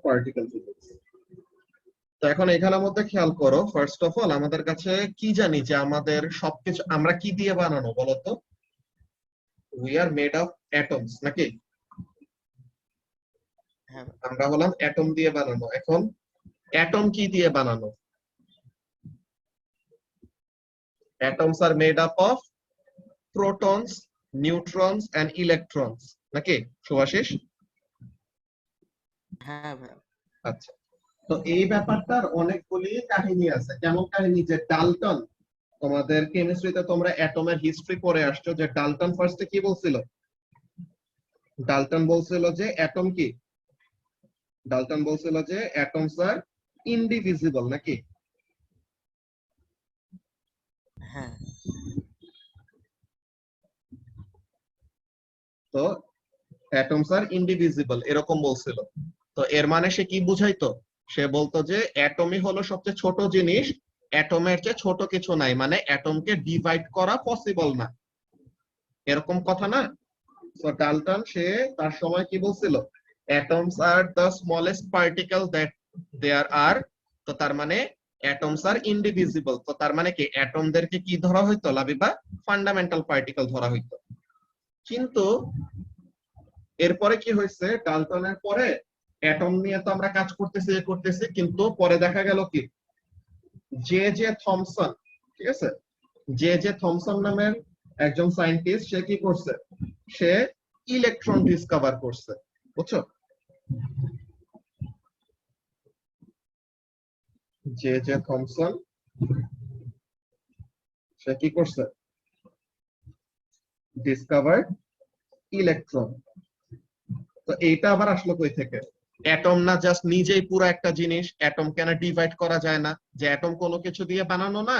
Particle physics. তো এখন এখানের মধ্যে খেয়াল করো, ফার্স্ট অফ অল আমাদের কাছে কি জানি যে আমাদের সবকিছু আমরা কি দিয়ে বানানো বলতো? We are made of atoms, নাকি? আমরা হলাম অ্যাটম দিয়ে বানানো। এখন অ্যাটম কি দিয়ে বানানো? Atoms are made up of protons, neutrons and electrons, নাকি শুভাশিস? হ্যাঁ ভাই। আচ্ছা, তো এই ব্যাপারটার অনেকগুলি কাহিনী আছে। কেমন কাহিনী? যে ডাল্টন, তোমাদের কেমিস্ট্রিতে তোমরা অ্যাটমের হিস্ট্রি পড়ে আসছো, যে ডাল্টন ফার্স্টে কি বলছিল? ডাল্টন বলছিল যে অ্যাটম কি? ডাল্টন বলছিল যে অ্যাটমস আর ইনডিভিজিবল, নাকি? হ্যাঁ। তো অ্যাটমস আর ইনডিভিজিবল এরকম বলছিল। তো এর মানে সে কি বুঝাইতো? সে বলতো যে অ্যাটমই হলো সবচেয়ে ছোট জিনিস, অ্যাটমের চেয়ে ছোট কিছু নাই, মানে অ্যাটমকে ডিভাইড করা পসিবল না, এরকম কথা না? তো ডাল্টন সে তার সময় কি বলছিল? Atoms are the smallest particle that there are. তো তার মানে অ্যাটমস আর ইনডিভিজিবল। তো তার মানে কি অ্যাটমদেরকে কি ধরা হইতো লাবিবা? ফান্ডামেন্টাল পার্টিকেল ধরা হইতো। কিন্তু এরপরে কি হয়েছে, ডাল্টনের পরে অ্যাটম নিয়ে তো আমরা কাজ করতেছি, কিন্তু পরে দেখা গেল কি, জে জে থমসন, ঠিক আছে, জে জে থমসন নামের একজন সায়েন্টিস্ট, সে কি করছে? সে ইলেকট্রন ডিসকভার করছে, বুঝছো? জে জে থমসন সে কি করছে? Discovered electron. তো এইটা আবার আসলো কই থেকে? অ্যাটম না জাস্ট নিজেই পুরো একটা জিনিস, অ্যাটম কেন ডিভাইড করা যায় না? যে অ্যাটম কোনো কিছু দিয়ে বানানো না,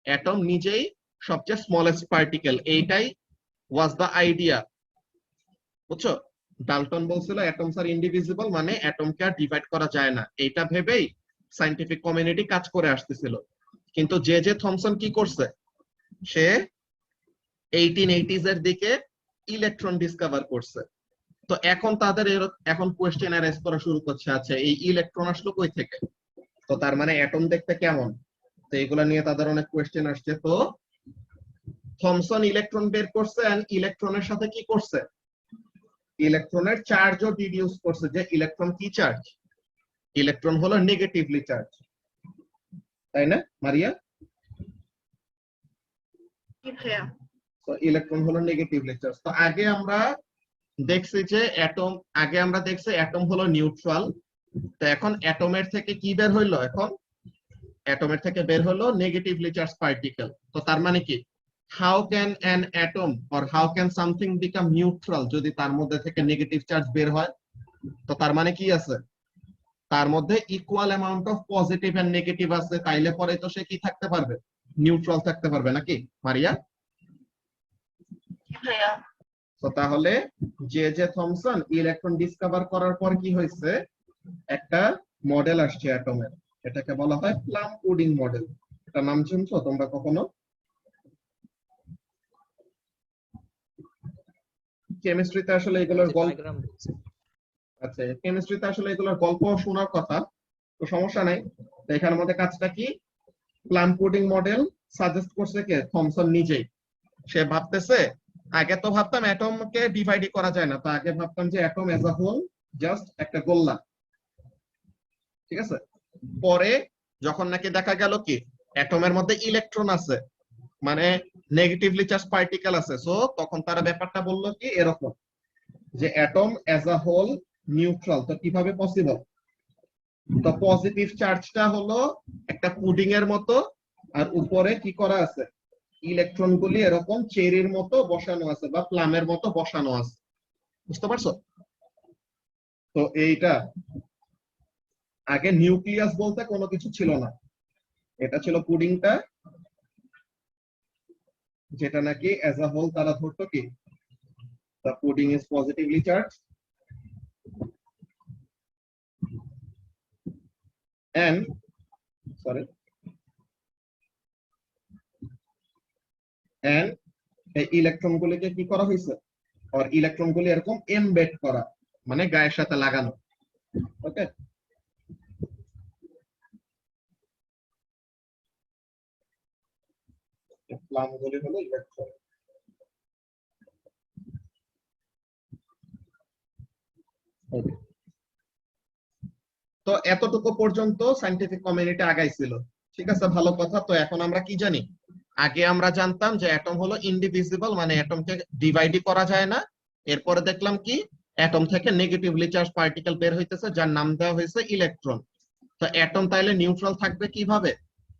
অ্যাটম নিজেই সবচেয়ে স্মলেস্ট পার্টিকেল, এইটাই ওয়াজ দ্য আইডিয়া, বুঝছো? ডাল্টন বলছিল অ্যাটমস আর ইনডিভিজিবল, মানে অ্যাটমকে আর ডিভাইড করা যায় না, এইটা ভেবেই সায়েন্টিফিক কমিউনিটি কাজ করে আসতেছিল। কিন্তু জে জে থমসন কি করছে? সে 1880s এর দিকে ইলেকট্রন ডিসকভার করছে। তো এখন তাদের এখন কোয়েশ্চেন অ্যারাইজ করা শুরু করছে, আচ্ছা এই ইলেকট্রন আসলো কই থেকে? তো তার মানে অ্যাটম দেখতে কেমন? তো এগুলা নিয়ে তাদের অনেক কোয়েশ্চেন আসছে। তো থমসন ইলেকট্রন বের করছে, এন্ড ইলেকট্রনের সাথে কি করছে? ইলেকট্রনের চার্জও ডিডিউস করছে। যে ইলেকট্রন কি চার্জ? ইলেকট্রন হলো নেগেটিভলি চার্জ, তাই না মারিয়া? তো ইলেকট্রন হলো নেগেটিভলি চার্জ। তো আগে আমরা দেখছি যে অ্যাটম হলো নিউট্রাল। তো এখন অ্যাটমের থেকে কি বের হইলো? এখন অ্যাটমের থেকে বের হলো নেগেটিভলি চার্জ পার্টিকেল। তো তার মানে কি, how can an atom or how can something become neutral যদি তার মধ্যে থেকে নেগেটিভ চার্জ বের হয়? তো তার মানে কি আছে? তার মধ্যে equal amount of positive and negative আছে, তাইলে পরে তো সে কি থাকতে পারবে? নিউট্রাল থাকতে পারবে, নাকি মারিয়া? তো তাহলে J J Thomson electron discover করার পর কি হয়েছে? একটা মডেল আসছে অ্যাটমের, এটাকে বলা হয় প্লাম পুডিং মডেল। এটা নাম শুনছো তোমরা কখনো? কেমিস্ট্রিতে আসলে এগুলোর গল্প, আচ্ছা কেমিস্ট্রিতে আসলে এগুলোর গল্প শোনার কথা, তো সমস্যা নাই। তো এখানের মধ্যে কাজটা কি? প্লাম পুডিং মডেল সাজেস্ট করছে কে? থমসন নিজেই। সে ভাবতেছে, আগে তো ভাবতাম অ্যাটমকে ডিভাইডই করা যায় না, তো আগে ভাবতাম যে atom as a whole just একটা গোল্লা, ঠিক আছে। পরে যখন নাকি দেখা গেল কি অ্যাটমের মধ্যে ইলেকট্রন আছে, মানে নেগেটিভলি চার্জ পার্টিকেল আছে, সো তখন তারা ব্যাপারটা বললো কি এরকম, যে atom as a whole neutral. তো কিভাবে পসিবল? তো পজিটিভ চার্জটা হলো একটা পুডিং এর মতো, আর উপরে কি করা আছে? ইলেকট্রন গুলি এরকম চেরির মতো বসানো আছে বা প্লামের মতো বসানো আছে, বুঝতে পারছো? তো এইটা আগে নিউক্লিয়াস বলতে কোনো কিছু ছিল না, এটা ছিল পুডিংটা, যেটা নাকি অ্যাজ আ হোল তারা ধরতো কি the pudding is positively charged and এই ইলেকট্রন গুলিকে কি করা হয়েছে? আর ইলেকট্রন গুলি এরকম এমবেড করা, মানে গায়ের সাথে লাগানো, ওকে। প্লামগুলি হলো ইলেকট্রন। তো এতটুকু পর্যন্ত সায়েন্টিফিক কমিউনিটি আগাইছিল, ঠিক আছে, ভালো কথা। তো এখন আমরা কি জানি? আগে আমরা জানতাম যে অ্যাটম হলো ইনডিভিজিবল, মানে অ্যাটমকে ডিভাইডই করা যায় না। এরপরে দেখলাম কি, অ্যাটম থেকে নেগেটিভলি চার্জ পার্টিকেল বের হইতেছে, যার নাম দেওয়া হয়েছে ইলেকট্রন। তো অ্যাটম তাইলে নিউট্রাল থাকবে কিভাবে?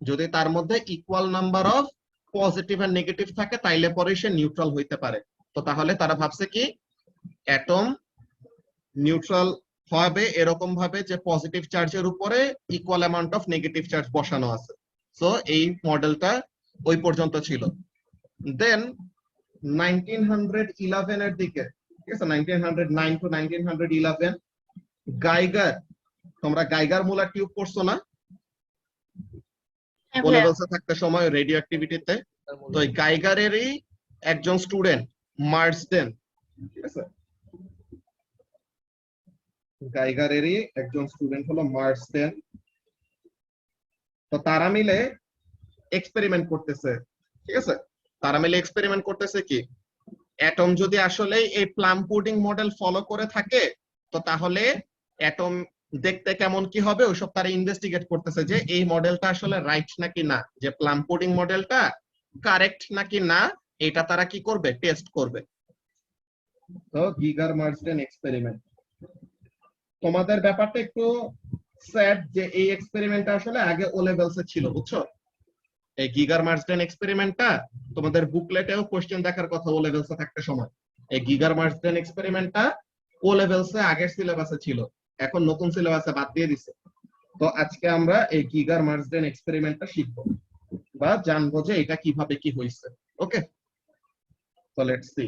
যদি তার মধ্যে ইকুয়াল নাম্বার অফ পজিটিভ আর নেগেটিভ থাকে, তাইলে পরে সে নিউট্রাল হইতে পারে। তো তাহলে তারা ভাবছে কি, অ্যাটম নিউট্রাল হবে এরকম ভাবে যে পজিটিভ চার্জের উপরে equal amount of negative charge বসানো আছে। সো এই মডেলটা ওই পর্যন্ত ছিল। দেন 1911 এর দিকে, ঠিক আছে, 1909 টু 1911, গাইগার, তোমরা গাইগার মুলার টিউব পড়ছো না ও লেভেলসে থাকতে সময় রেডিও অ্যাক্টিভিটিতে? তো এই গাইগারেরই একজন স্টুডেন্ট মার্সডেন, ঠিক আছে, গাইগারেরই একজন স্টুডেন্ট হলো মার্সডেন। তো তারা মিলে এক্সপেরিমেন্ট করতেছে, ঠিক আছে, তারা মিলে এক্সপেরিমেন্ট করতেছে কি, অ্যাটম যদি আসলে এই প্লাম পুডিং মডেল ফলো করে থাকে, তো তাহলে অ্যাটম দেখতে কেমন কি হবে ওইসব তারা ইনভেস্টিগেট করতেছে, যে এই মডেলটা আসলে রাইট নাকি না, যে প্লাম পুডিং মডেলটা কারেক্ট নাকি না, এটা তারা কি করবে, টেস্ট করবে। তো গিগার মার্সডেন এক্সপেরিমেন্ট, তোমাদের ব্যাপারটা একটু স্যাড যে এই এক্সপেরিমেন্টটা আসলে আগে ও লেভেলসে ছিল, বুঝছো? এই গিগার মার্সডেন এক্সপেরিমেন্টটা তোমাদের বুকলেটেও কোশ্চেন দেখার কথা ও লেভেলসে থাকতে সময়। এই গিগার মার্সডেন এক্সপেরিমেন্টটা ও লেভেলসে আগের সিলেবাসে ছিল, এখন নতুন সিলেবাসে বাদ দিয়ে দিছে। তো আজকে আমরা এই গিগার মার্সডেন এক্সপেরিমেন্টটা শিখবো বা জানবো যে এটা কিভাবে কি হয়েছে। ওকে, তো লেটস সি।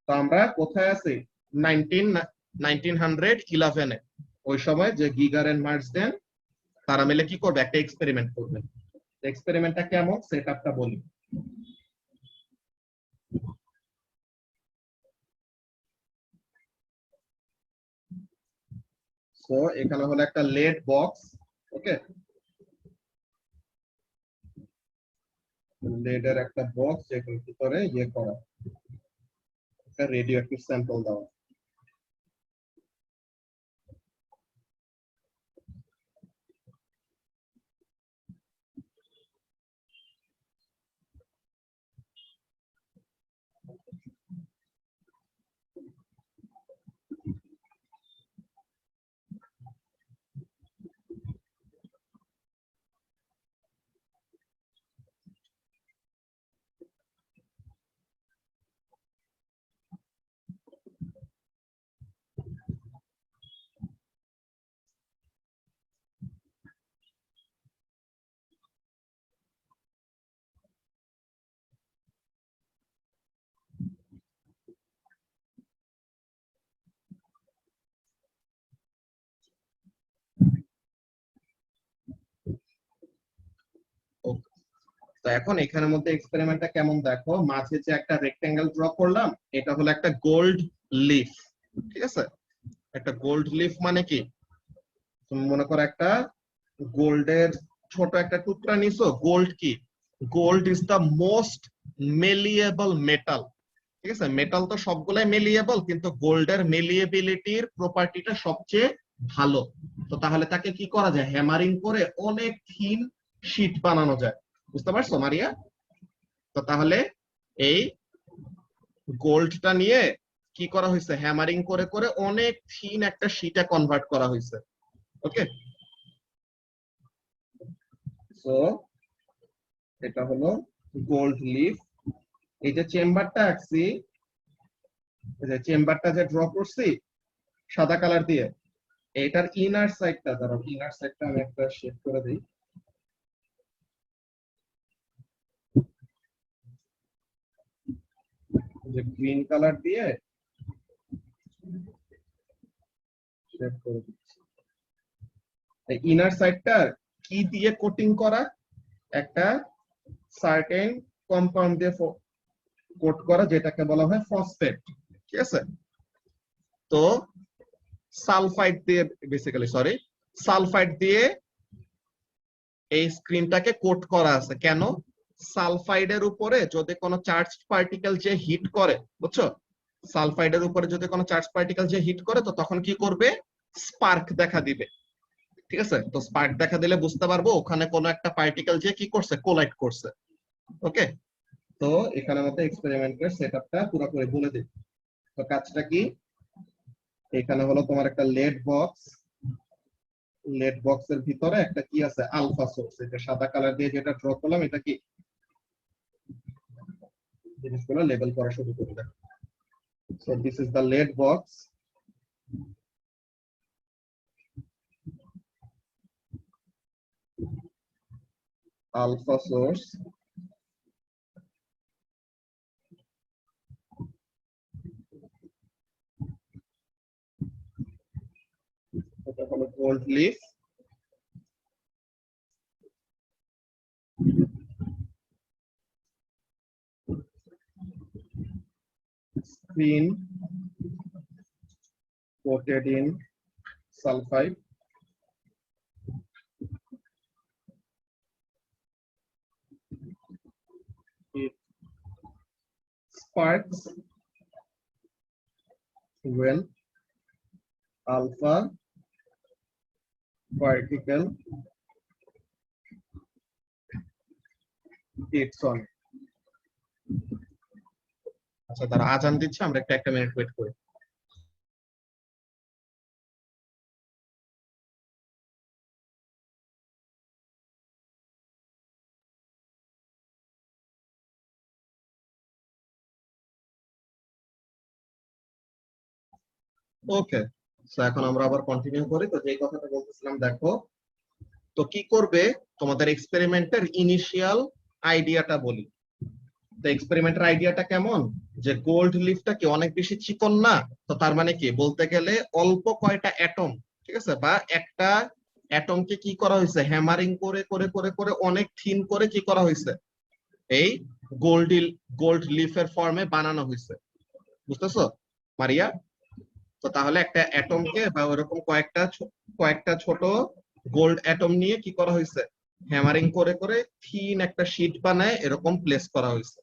তো আমরা কোথায় আছি? 1911 এ। ওই সময় যে গিগার এন্ড মার্সডেন তারা মিলে কি করবে, একটা এক্সপেরিমেন্ট করবে। এক্সপেরিমেন্টটা কেমন সেটআপটা বলি। সো এখানে হলো একটা লেড বক্স, ওকে, লেডের একটা বক্স যেটার ভিতরে ইয়ে করা, একটা রেডিও অ্যাক্টিভ স্যাম্পল দেওয়া। তো এখন এখানের মধ্যে এক্সপেরিমেন্টটা কেমন দেখো, মাঝে যে একটা রেক্টেঙ্গেল ড্র করলাম, এটা হলো একটা গোল্ড লিফ, ঠিক আছে। একটা গোল্ড লিফ মানে কি, তুমি মনে করো একটা গোল্ডের ছোট একটা টুকরা নিছো। গোল্ড কি, gold is the most malleable metal, ঠিক আছে। মেটাল তো সবগুলাই মেলিয়েবল, কিন্তু গোল্ডের মেলিয়েবিলিটির প্রপার্টিটা সবচেয়ে ভালো। তো তাহলে তাকে কি করা যায়, হ্যামারিং করে অনেক থিন শীট বানানো যায়, বুঝতে পারছো মারিয়া? তো তাহলে এই গোল্ডটা নিয়ে কি করা হয়েছে, হ্যামারিং করে করে অনেক থিন একটা শীটে কনভার্ট করা হয়েছে। ওকে, সো এটা হলো গোল্ড লিফ। এই যে চেম্বারটা আঁকছি, এই যে চেম্বারটা যে ড্র করছি সাদা কালার দিয়ে, এটার ইনার সাইডটা, ধরো ইনার সাইডটা আমি একটা শেড করে দিই, যে গ্রিন কালার দিয়ে শেড করে দিচ্ছি। এই ইনার সাইডটা কি দিয়ে কোটিং করা, একটা সার্টেন কম্পাউন্ড দিয়ে কোট করা, যেটাকে বলা হয় ফসফেট, ঠিক আছে। তো সালফাইড দিয়ে, বেসিক্যালি সরি, সালফাইড দিয়ে এই স্ক্রিনটাকে কোট করা আছে কেন? সালফাইডের উপরে যদি কোনো চার্জ পার্টিকেল যে হিট করে, বুঝছো, সালফাইডের উপরে যদি কোনো চার্জ পার্টিকেল যে হিট করে তো তখন কি করবে? স্পার্ক দেখা দিবে। ঠিক আছে, তো স্পার্ক দেখা দিলে বুঝতে পারবো ওখানে কোনো একটা পার্টিকেল যে কি করছে, কোলাইড করছে। ওকে, তো এখানে মতো এক্সপেরিমেন্টের সেটআপটা পুরোপুরি বলে দিই। তো কাজটা কি, এখানে হলো তোমার একটা লেড বক্স, লেড বক্সের ভিতরে একটা কি আছে, আলফা সোর্স। এটা সাদা কালার দিয়ে যেটা ড্র করলাম, এটা কি জিনিসগুলো লেবেল করা শুরু করে দেয়। So this is the lead box. Alpha source, এটা হলো gold leaf, screen coated in sulfide, it sparks when alpha particle hits on. আচ্ছা, তারা আজান দিচ্ছে, আমরা একটা মিনিট ওয়েট করি। ওকে, সো এখন আমরা আবার কন্টিনিউ করি। তো যে কথাটা বলতেছিলাম, দেখো তো কি করবে, তোমাদের এক্সপেরিমেন্টের ইনিশিয়াল আইডিয়াটা বলি। তো এক্সপেরিমেন্টের আইডিয়াটা কেমন, যে গোল্ড লিফটা কি অনেক বেশি চিকন না, তো তার মানে কি বলতে গেলে অল্প কয়টা অ্যাটম, ঠিক আছে, বা একটা অ্যাটমকে কি করা হয়েছে, হ্যামারিং করে করে করে করে অনেক থিন করে কি করা হয়েছে, এই গোল্ড গোল্ড লিফের ফর্মে বানানো হয়েছে। বুঝতেছো মারিয়া? তো তাহলে একটা অ্যাটমকে বা ওরকম কয়েকটা ছোট গোল্ড অ্যাটম নিয়ে কি করা হয়েছে, হ্যামারিং করে করে থিন একটা শীট বানায় এরকম প্লেস করা হয়েছে।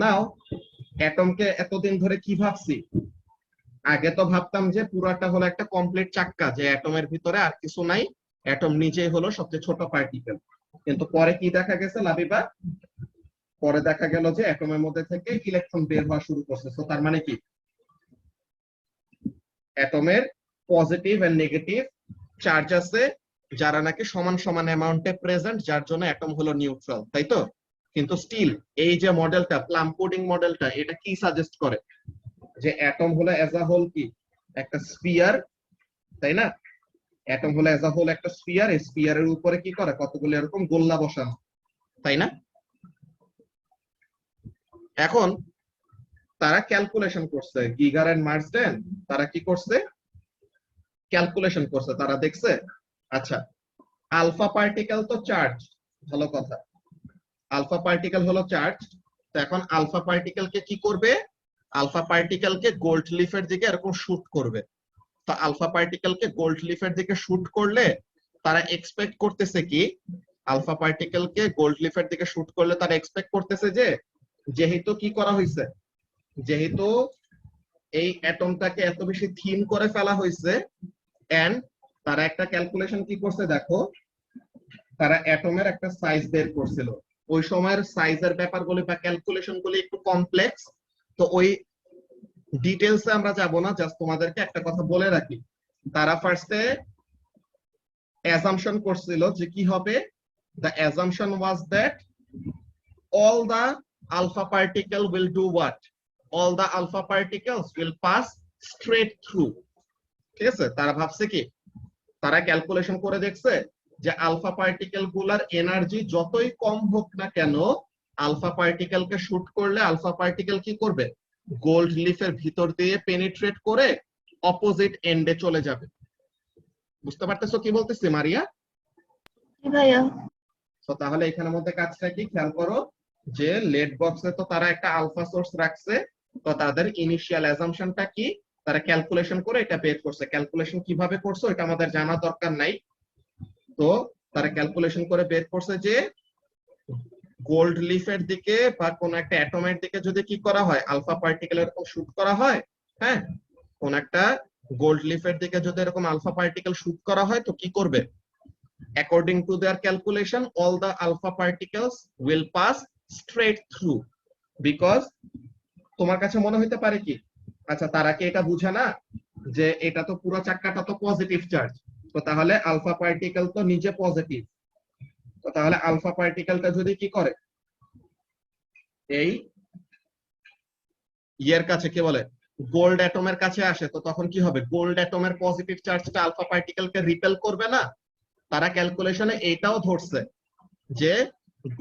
নাও অ্যাটমকে এতদিন ধরে কি ভাবছি, আগে তো ভাবতাম যে পুরাটা হলো একটা কমপ্লিট চাক্কা, যে অ্যাটমের ভিতরে আর কিছু নাই, অ্যাটম নিজেই হলো সবচেয়ে ছোট পার্টিকেল। কিন্তু পরে কি দেখা গেছে লাবিবা, পরে দেখা গেল যে অ্যাটমের মধ্যে থেকে ইলেকট্রন বের হওয়া শুরু করছে। তো তার মানে কি, অ্যাটমের পজিটিভ এন্ড নেগেটিভ চার্জ আছে, যারা নাকি সমান সমান অ্যামাউন্টে প্রেজেন্ট, যার জন্য অ্যাটম হলো নিউট্রাল, তাই তো? কিন্তু স্টিল এই যে মডেলটা, প্লাম পুডিং মডেলটা, এটা কি সাজেস্ট করে, যে অ্যাটম হলো অ্যাজ আ হোল কি একটা স্ফিয়ার, তাই না? অ্যাটম হলো অ্যাজ আ হোল একটা স্ফিয়ার, এই স্ফিয়ারের উপরে কি করে কতগুলো এরকম গোল্লা বসানো, তাই না? এখন তারা ক্যালকুলেশন করছে, গিগার এন্ড মার্সডেন, তারা কি করছে, ক্যালকুলেশন করছে। তারা দেখছে, আচ্ছা আলফা পার্টিকেল তো চার্জ, ভালো কথা, আলফা পার্টিকেল হলো চার্জ। তো এখন আলফা পার্টিকেলকে কি করবে, আলফা পার্টিকেলকে গোল্ড লিফের দিকে এরকম শুট করবে। তো আলফা পার্টিকেলকে গোল্ড লিফের দিকে শুট করলে তারা এক্সপেক্ট করতেছে কি, আলফা পার্টিকেলকে গোল্ড লিফের দিকে শুট করলে তারা এক্সপেক্ট করতেছে যে, যেহেতু কি করা হয়েছে, যেহেতু এই অ্যাটমটাকে এত বেশি থিন করে ফেলা হয়েছে, এন্ড তারা একটা ক্যালকুলেশন কি করছে দেখো, তারা অ্যাটমের একটা সাইজ বের করছিল। ওই সময়ের সাইজের ব্যাপারগুলি বা ক্যালকুলেশন গুলি একটু কমপ্লেক্স, তো ওই ডিটেলসে আমরা যাব না, জাস্ট তোমাদেরকে একটা কথা বলে রাখি। তারা ফার্স্টে অ্যাজাম্পশন করছিল যে কি হবে, the assumption was that all the alpha particle will do what, all the alpha particles will pass straight through। ঠিক আছে, তারা ভাবছে কি, তারা ক্যালকুলেশন করে দেখছে যে আলফা পার্টিকেল গুলার এনার্জি যতই কম হোক না কেন, আলফা পার্টিকেলকে শুট করলে আলফা পার্টিকেল কি করবে, গোল্ড লিফের ভিতর দিয়ে পেনিট্রেট করে অপোজিট এন্ডে চলে যাবে। বুঝতে পারতেছো কি বলতেছি মারিয়া? ভাইয়া। তো তাহলে এখানের মধ্যে কাজটা কি খেয়াল করো, যে লেড বক্সে তো তারা একটা আলফা সোর্স রাখছে, তো তাদের ইনিশিয়াল অ্যাজাম্পশনটা কি, তারা ক্যালকুলেশন করে এটা বের করছে। ক্যালকুলেশন কিভাবে করছে এটা আমাদের জানা দরকার নাই। তো তারা ক্যালকুলেশন করে বের করছে যে গোল্ড লিফের দিকে বা কোন একটা অ্যাটমের দিকে যদি কি করা হয়, আলফা পার্টিকেল এরকম শুট করা হয়, হ্যাঁ, কোন একটা গোল্ড লিফের দিকে যদি এরকম আলফা পার্টিকেল শুট করা হয় তো কি করবে, according to their calculation all the alpha particles will pass straight through because তোমার কাছে মনে হইতে পারে কি, আচ্ছা তারা কি এটা বুঝে না যে এটা তো পুরো চাক্কাটা তো পজিটিভ চার্জ, তো তাহলে আলফা পার্টিকেল তো নিজে পজিটিভ, তো তাহলে আলফা পার্টিকেলটা যদি কি করে এই ইয়ের কাছে কি বলে গোল্ড অ্যাটমের কাছে আসে, তো তখন কি হবে, গোল্ড অ্যাটমের পজিটিভ চার্জটা আলফা পার্টিকেলকে রিপেল করবে না। তারা ক্যালকুলেশনে এইটাও ধরছে যে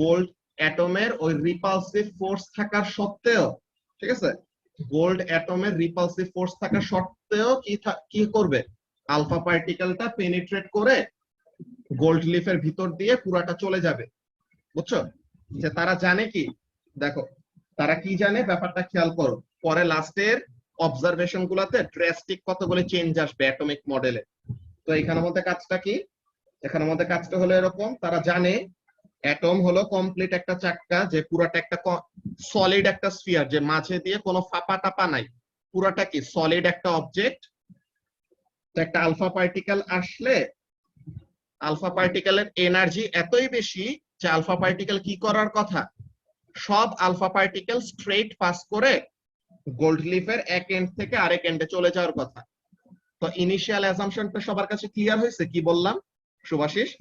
গোল্ড অ্যাটমের ওই রিপালসিভ ফোর্স থাকার সত্ত্বেও, ঠিক আছে, গোল্ড অ্যাটমের রিপালসিভ ফোর্স থাকার সত্ত্বেও কি করবে, আলফা পার্টিকেলটা পেনিট্রেট করে গোল্ড লিফের ভিতর দিয়ে পুরাটা চলে যাবে। বুঝছো, যে তারা জানে কি, দেখো তারা কি জানে ব্যাপারটা খেয়াল করো, পরে লাস্টের অবজারভেশন গুলাতে ড্রাস্টিক কতগুলো চেঞ্জ আসবে অ্যাটমিক মডেলে। তো এখানের মধ্যে কাজটা কি, এখানের মধ্যে কাজটা হলো এরকম, তারা জানে অ্যাটম হলো কমপ্লিট একটা চাক্কা, যে পুরাটা একটা সলিড একটা স্ফিয়ার, যে মাঝে দিয়ে কোনো ফাঁপা টাপা নাই, পুরাটা কি সলিড একটা অবজেক্ট। তো একটা আলফা পার্টিকেল আসলে আলফা পার্টিকেলের এনার্জি এতই বেশি যে আলফা পার্টিকেল কি করার কথা, সব আলফা পার্টিকেল স্ট্রেট পাস করে গোল্ড লিফের এক এন্ড থেকে আরেক এন্ডে চলে যাওয়ার কথা। তো ইনিশিয়াল অ্যাজাম্পশনটা সবার কাছে ক্লিয়ার হয়েছে, কি বললাম Shubhashis?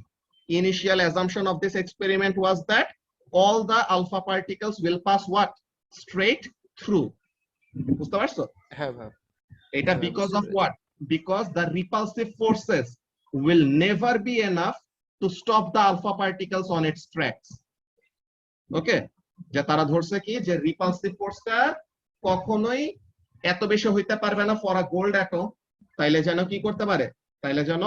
Initial assumption of this experiment was that all the alpha particles will pass what? Straight through. বুঝতে পারছো? হ্যাঁ ভাই। এটা হ্যাঁ, because বুঝতে of পেরেছি। what? Because the repulsive forces will never be enough to stop the alpha particles on its tracks. ওকে, যে তারা ধরছে কি যে রিপালসিভ ফোর্সটা কখনোই এত বেশি হইতে পারবে না ফর আ গোল্ড অ্যাটম, তাইলে যেন কি করতে পারে, তাইলে যেন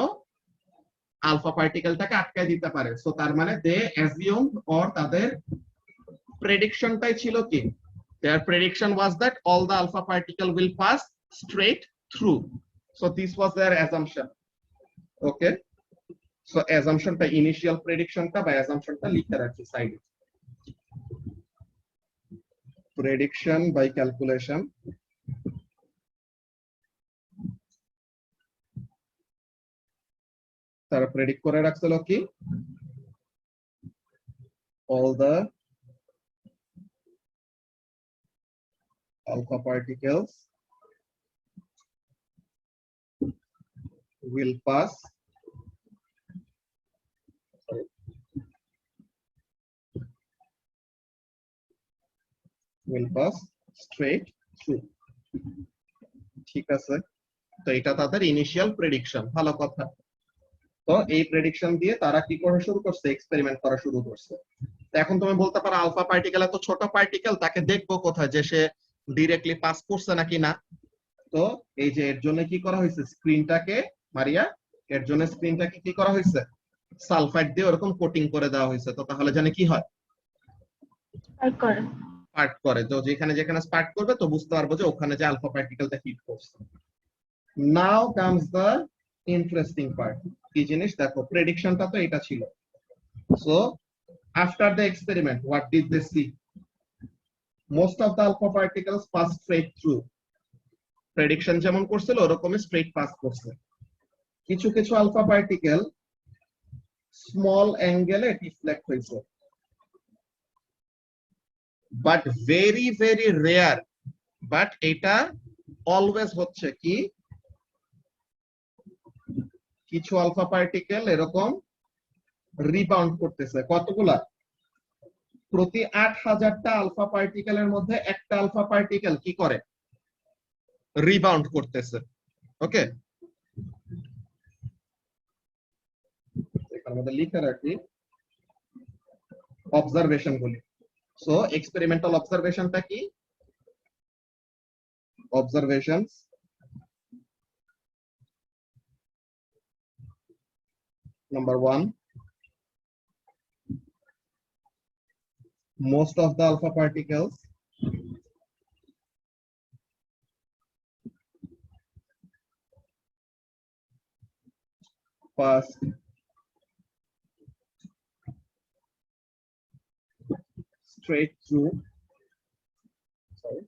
আলফা পার্টিকেলটাকে আটকায় দিতে পারে। সো তার মানে দে অ্যাজিউম অর তাদের প্রেডিকশনটাই ছিল কি, their prediction was that all the alpha particle will pass straight through. So this was their assumption. Okay, so assumptionটা initial predictionটা বা assumptionটা লিখে রাখি সাইডে। prediction by calculation, তারা প্রেডিক্ট করে রাখছিল কি, all the alpha particles will pass straight through. ঠিক আছে, তো এটা তাদের ইনিশিয়াল প্রেডিকশন, ভালো কথা। তো এই প্রেডিকশন দিয়ে তারা কি করা শুরু করছে, এক্সপেরিমেন্ট করা শুরু করছে। এখন তুমি বলতে পারো আলফা পার্টিকেল এত ছোট পার্টিকেল, তাকে দেখবো কোথায় যে সে ডিরেক্টলি পাস করছে নাকি না। তো এই যে এর জন্য কি করা হয়েছে, স্ক্রিনটাকে মারিয়া, এর জন্য স্ক্রিনটাকে কি করা হয়েছে, সালফাইড দিয়ে ওরকম কোটিং করে দেওয়া হয়েছে। তো তাহলে জানে কি হয়, আর করে স্পার্ক করে, তো যেখানে যেখানে স্পার্ক করবে তো বুঝতে পারবো যে ওখানে যে আলফা পার্টিকেলটা হিট করছে। নাও কামস দ্য ইন্টারেস্টিং পার্ট, কি জিনিস দেখো, প্রেডিকশনটা তো এটা ছিল। So after the experiment what did they see? Most of the alpha particles pass straight through. Prediction যেমন করছিল ওরকমই স্ট্রেট পাস করছে। কিছু কিছু আলফা পার্টিকেল স্মল অ্যাঙ্গেলে ডিফ্লেক্ট হয়েছে, but very very rare, but এটা অলওয়েজ হচ্ছে কি, কিছু আলফা পার্টিকেল এরকম রিবাউন্ড করতেছে। কতগুলা, প্রতি ৮,০০০টা আলফা পার্টিকেলের মধ্যে একটা আলফা পার্টিকেল কি করে, রিবাউন্ড করতেছে। ওকে, এখানে মধ্যে লিখে রাখি অবজারভেশন গুলি। সো এক্সপেরিমেন্টাল অবজারভেশনটা কি, observations number 1, most of the alpha particles pass straight through. Sorry.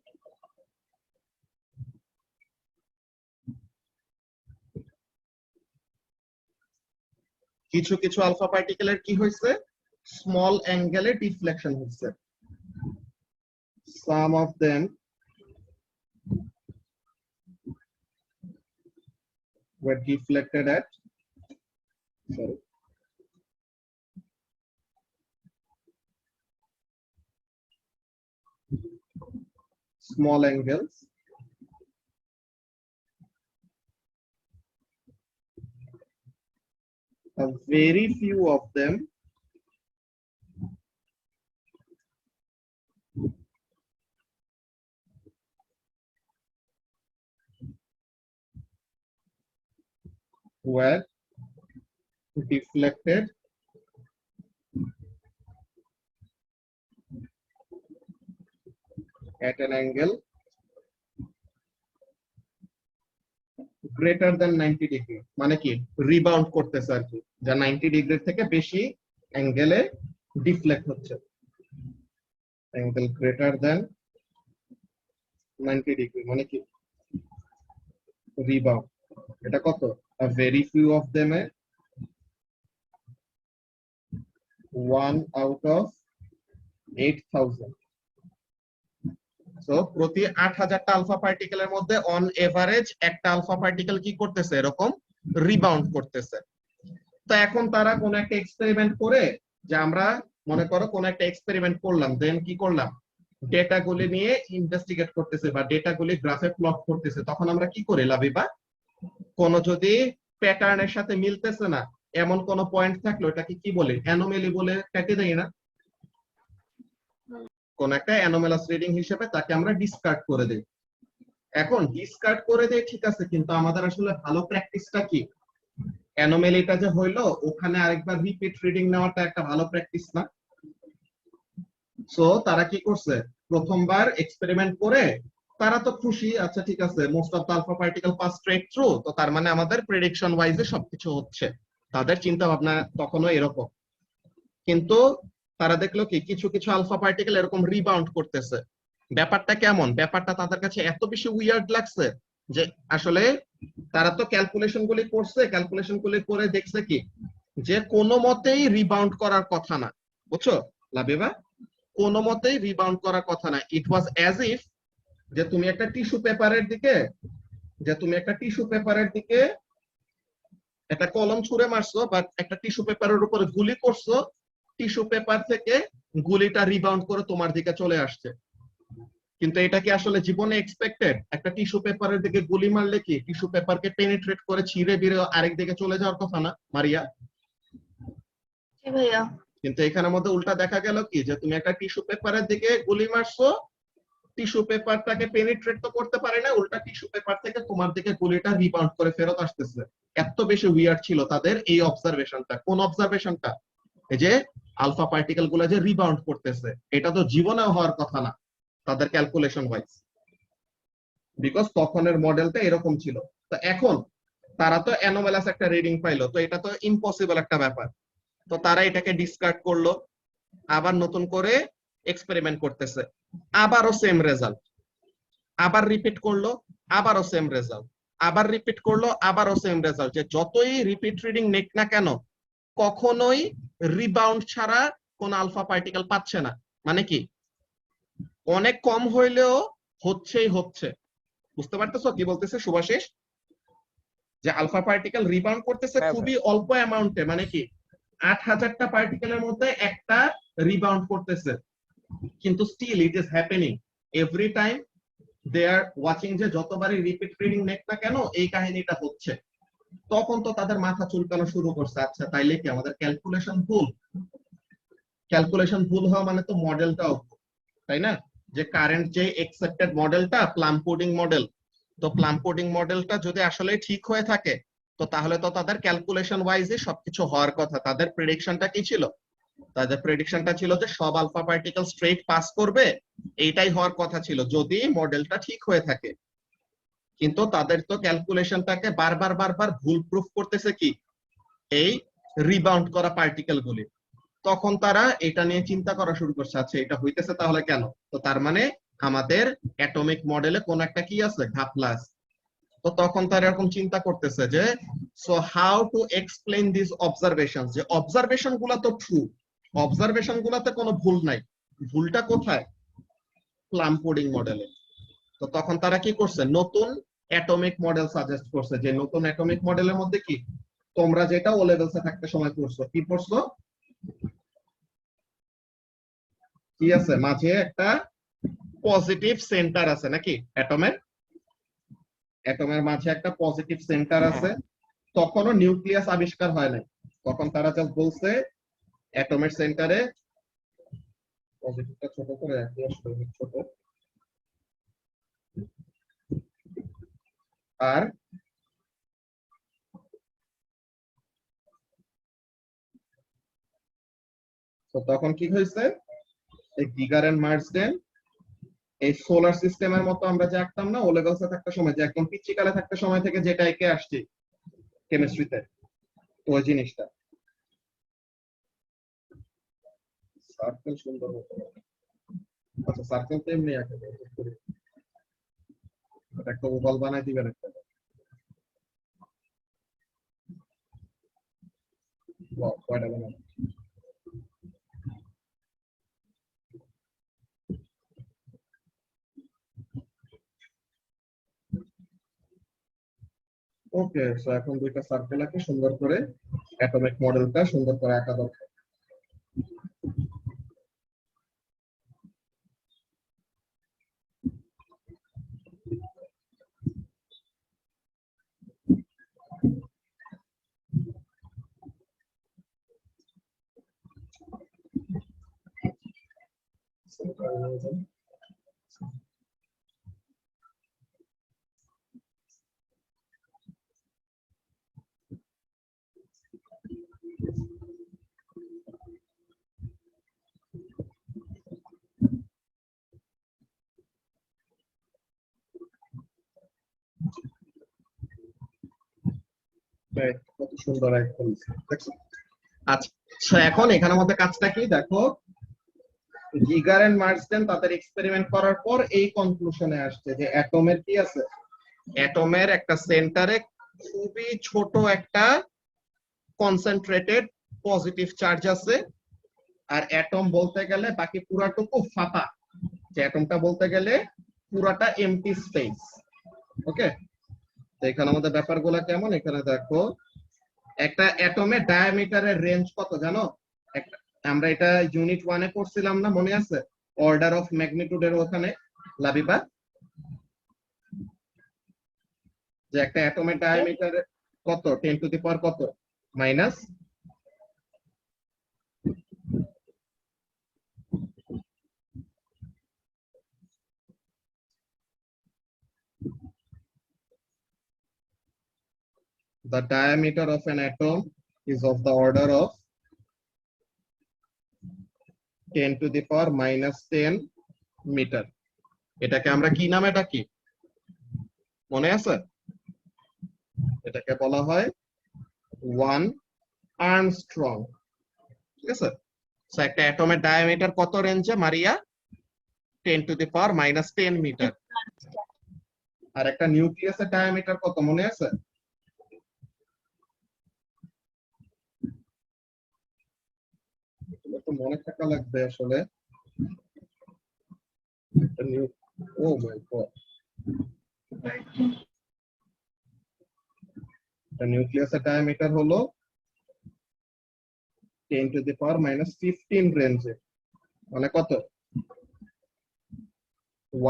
কিছু কিছু আলফা পার্টিকেলের কি হয়েছে, স্মল অ্যাঙ্গেলে ডিফ্লেকশন হচ্ছে। Some of them were deflected at small angles. A very few of them were deflected at an angle greater than 90 degree, মানে কি rebound করতেছে আর কি, যা 90 ডিগ্রি থেকে বেশি অ্যাঙ্গেলে ডিফ্লেক্ট হচ্ছে। অ্যাঙ্গেল গ্রেটার দ্যান 90 ডিগ্রি মানে কি রিবাউন্ড। এটা কত? A very few of them, 1 out of 8,000. So প্রতি 8,000টা আলফা পার্টিকেলের মধ্যে অন এভারেজ একটা আলফা পার্টিকেল কি করতেছে, এরকম রিবাউন্ড করতেছে। তো এখন তারা কোন একটা এক্সপেরিমেন্ট করে, যে আমরা মনে করো কোন একটা এক্সপেরিমেন্ট করলাম, দেন কি করলাম, ডেটাগুলি নিয়ে ইনভেস্টিগেট করতেছে বা ডেটাগুলি গ্রাফে প্লট করতেছে, তখন আমরা কি করি লাবিবা, কোন যদি প্যাটার্নের সাথে মিলতেছে না এমন কোন পয়েন্ট থাকলে ওটাকে কি বলে, অ্যানোমেলি বলে কেটে দেই না? কোন একটা অ্যানোমালাস রিডিং হিসেবে তাকে আমরা ডিসকার্ড করে দেই। এখন ডিসকার্ড করে দেই ঠিক আছে, কিন্তু আমাদের আসলে ভালো প্র্যাকটিসটা কি, অ্যানোমেলিটা যে হইলো ওখানে আরেকবার রিপিট রিডিং নেওয়াটা একটা ভালো প্র্যাকটিস না? সো তারা কি করছে, প্রথমবার এক্সপেরিমেন্ট করে তারা তো খুশি, আচ্ছা ঠিক আছে most of the alpha particle pass straight through, তো তার মানে আমাদের প্রেডিকশন ওয়াইজে সবকিছু হচ্ছে, তাদের চিন্তা ভাবনা তখনও এরকম। কিন্তু তারা দেখলো কি কিছু কিছু আলফা পার্টিকেল এরকম রিবাউন্ড করতেছে। ব্যাপারটা কেমন, ব্যাপারটা তাদের কাছে এত বেশি উইয়ার্ড লাগছে যে আসলে তারা তো ক্যালকুলেশন গুলি করছে, ক্যালকুলেশন গুলি করে দেখছে কি যে কোনো মতেই রিবাউন্ড করার কথা না, বুঝছো লাবিবা, কোনো মতেই রিবাউন্ড করার কথা না। ইট ওয়াজ অ্যাজ ইফ যে তুমি একটা টিস্যু পেপারের দিকে, একটা কলম ছুঁড়ে মারছো বা একটা টিস্যু পেপারের উপরে গুলি করছো, টিস্যু পেপার থেকে গুলিটা রিবাউন্ড করে তোমার দিকে চলে আসছে। কিন্তু এটা কি আসলে জীবনে এক্সপেক্টেড? একটা টিস্যু পেপারের দিকে গুলি মারলে কি টিস্যু পেপারকে পেনিট্রেট করে ছিঁড়ে বিড়ে আরেক দিকে চলে যাওয়ার কথা না মারিয়া? জি ভাইয়া। কিন্তু এখানের মধ্যে উল্টা দেখা গেল কি যে তুমি একটা টিস্যু পেপারের দিকে গুলি মারছো, টিস্যু পেপারটাকে পেনিট্রেট তো করতে পারে না, উল্টা টিস্যু পেপার থেকে তোমার দিকে গুলিটা রিবাউন্ড করে ফেরত আসতেছে। এত বেশি উইয়ার্ড ছিল তাদের এই অবজারভেশনটা। কোন অবজারভেশনটা? এই যে আলফা পার্টিকেল গুলো যে রিবাউন্ড করতেছে, এটা তো জীবনেও হওয়ার কথা না তাদের ক্যালকুলেশন ওয়াইজ, বিকজ তখনের মডেলটা এরকম ছিল। তো এখন তারা তো অ্যানোমালাস একটা রিডিং পাইলো, তো এটা তো ইম্পসিবল একটা ব্যাপার। তো তারা এটাকে ডিসকার্ড করলো, আবার নতুন করে এক্সপেরিমেন্ট করতেছে, আবারও সেম রেজাল্ট, আবার রিপিট করলো, আবারও সেম রেজাল্ট, আবার রিপিট করলো, আবারও সেম রেজাল্ট। যে যতই রিপিট রিডিং নেক না কেন কখনোই রিবাউন্ড ছাড়া কোন আলফা পার্টিকেল পাচ্ছে না। মানে কি অনেক কম হইলেও হচ্ছেই হচ্ছে। বুঝতে পারতেছো কি বলতেছে শুভাশিস? যে আলফা পার্টিকেল রিবাউন্ড করতেছে খুবই অল্প অ্যামাউন্টে, মানে কি 8,000টা পার্টিকেলের মধ্যে একটা রিবাউন্ড করতেছে, কিন্তু still it is happening every time they are watching, যে যতবারই রিপিট রিডিং নেক না কেন এই কাহিনীটা হচ্ছে। তখন তো তাদের মাথা চুলকানো শুরু করছে, আচ্ছা তাইলে কি আমাদের ক্যালকুলেশন ভুল? ক্যালকুলেশন ভুল হওয়া মানে তো মডেলটাও, তাই না? যে কারেন্ট যে এক্সেপ্টেড মডেলটা প্লাম পুডিং মডেল, তো প্লাম পুডিং মডেলটা যদি আসলে ঠিক হয়ে থাকে তো তাহলে তো তাদের ক্যালকুলেশন ওয়াইজে সবকিছু হওয়ার কথা। তাদের প্রেডিকশনটা কি ছিল? তাদের প্রেডিকশনটা ছিল যে সব আলফা পার্টিকেল স্ট্রেট পাস করবে, এইটাই হওয়ার কথা ছিল যদি মডেলটা ঠিক হয়ে থাকে। কিন্তু তাদের তো ক্যালকুলেশনটাকে বারবার ভুল প্রুফ করতেছে কি এই রিবাউন্ড করা পার্টিকেল গুলি। তখন তারা এটা নিয়ে চিন্তা করা শুরু করছে, আচ্ছা এটা হইতেছে তাহলে কেন? তো তার মানে আমাদের অ্যাটমিক মডেলে কোন একটা কি আছে, ঘাপলা আছে। তো তখন তারা এরকম চিন্তা করতেছে যে so how to explain this observation, যে অবজারভেশন গুলা তো ট্রু, অবজারভেশন গুলাতে কোনো ভুল নাই, ভুলটা কোথায়? প্লাম পুডিং মডেলে। তো তখন তারা কি করছে, নতুন অ্যাটমিক মডেল সাজেস্ট করছে, যে নতুন অ্যাটমিক মডেলের মধ্যে কি তোমরা যেটা ও লেভেলসে থাকতে সময় পড়ছো, কি পড়ছো, কি আছে মাঝে একটা পজিটিভ সেন্টার আছে নাকি অ্যাটমের, অ্যাটমের মাঝে একটা পজিটিভ সেন্টার আছে। তখনও নিউক্লিয়াস আবিষ্কার হয় নাই, তখন তারা জাস্ট বলছে অ্যাটমের সেন্টারে পজিটিভটা ছোট করে রাখি, আসলে ছোট, আর তো তখন কি হয়েছে, এই গিগার এন্ড মার্সডেন এই সোলার সিস্টেমের মতো আমরা যে আঁকতাম না ও লেভেলসে থাকতে সময়, যে একদম পিচ্চিকালে থাকতে সময় থেকে যেটা এঁকে আসছি কেমিস্ট্রিতে, ওই জিনিসটা সার্কেল সুন্দর হতো। আচ্ছা সার্কেল তো এমনি আঁকে, একটা ওভাল বানাই দিবেন একটা, কয়টা বানাবেন? ওকে, সো এখন দুইটা সার্কেল আঁকে সুন্দর করে, অ্যাটমিক মডেলটা সুন্দর করে আঁকা দরকার। কত সুন্দর একদম দেখছো। আচ্ছা এখন এখানের মধ্যে কাজটা কি দেখো, গিগার এন্ড মার্সডেন তাদের এক্সপেরিমেন্ট করার পর এই কনক্লুশনে আসছে যে অ্যাটমের কি আছে, অ্যাটমের একটা সেন্টারে খুবই ছোট একটা কনসেন্ট্রেটেড পজিটিভ চার্জ আছে, আর অ্যাটম বলতে গেলে বাকি পুরাটুকু ফাঁপা, যে অ্যাটমটা বলতে গেলে পুরাটা এমটি স্পেস। ওকে, তো এখানে আমাদের ব্যাপারগুলো কেমন, এখানে দেখো একটা অ্যাটমের ডায়ামিটারের রেঞ্জ কত জানো, আমরা এটা ইউনিট 1 এ পড়ছিলাম না, মনে আছে? অর্ডার অফ ম্যাগনিটিউডের ওখানে লাবিবা, যে একটা অ্যাটমের ডায়ামিটার কত, 10 টু দি পাওয়ার কত, minus, the diameter of an atom is of the order of 10 to the power minus 10 metre. এটাকে আমরা কি নামে ডাকি, মনে আছে? এটাকে বলা হয় 1 আর্মস্ট্রং। ঠিক আছে, সো একটা অ্যাটমের ডায়ামিটার কত রেঞ্জে Maria, 10 to the power minus 10 metre. আর একটা নিউক্লিয়াসের ডায়ামিটার কত মনে আছে? তো মনে থাকা লাগবে আসলে, ও মাই গড, নিউক্লিয়াসের ডায়ামিটার হলো 10 টু দি পাওয়ার মাইনাস 15 রেঞ্জে, মানে কত,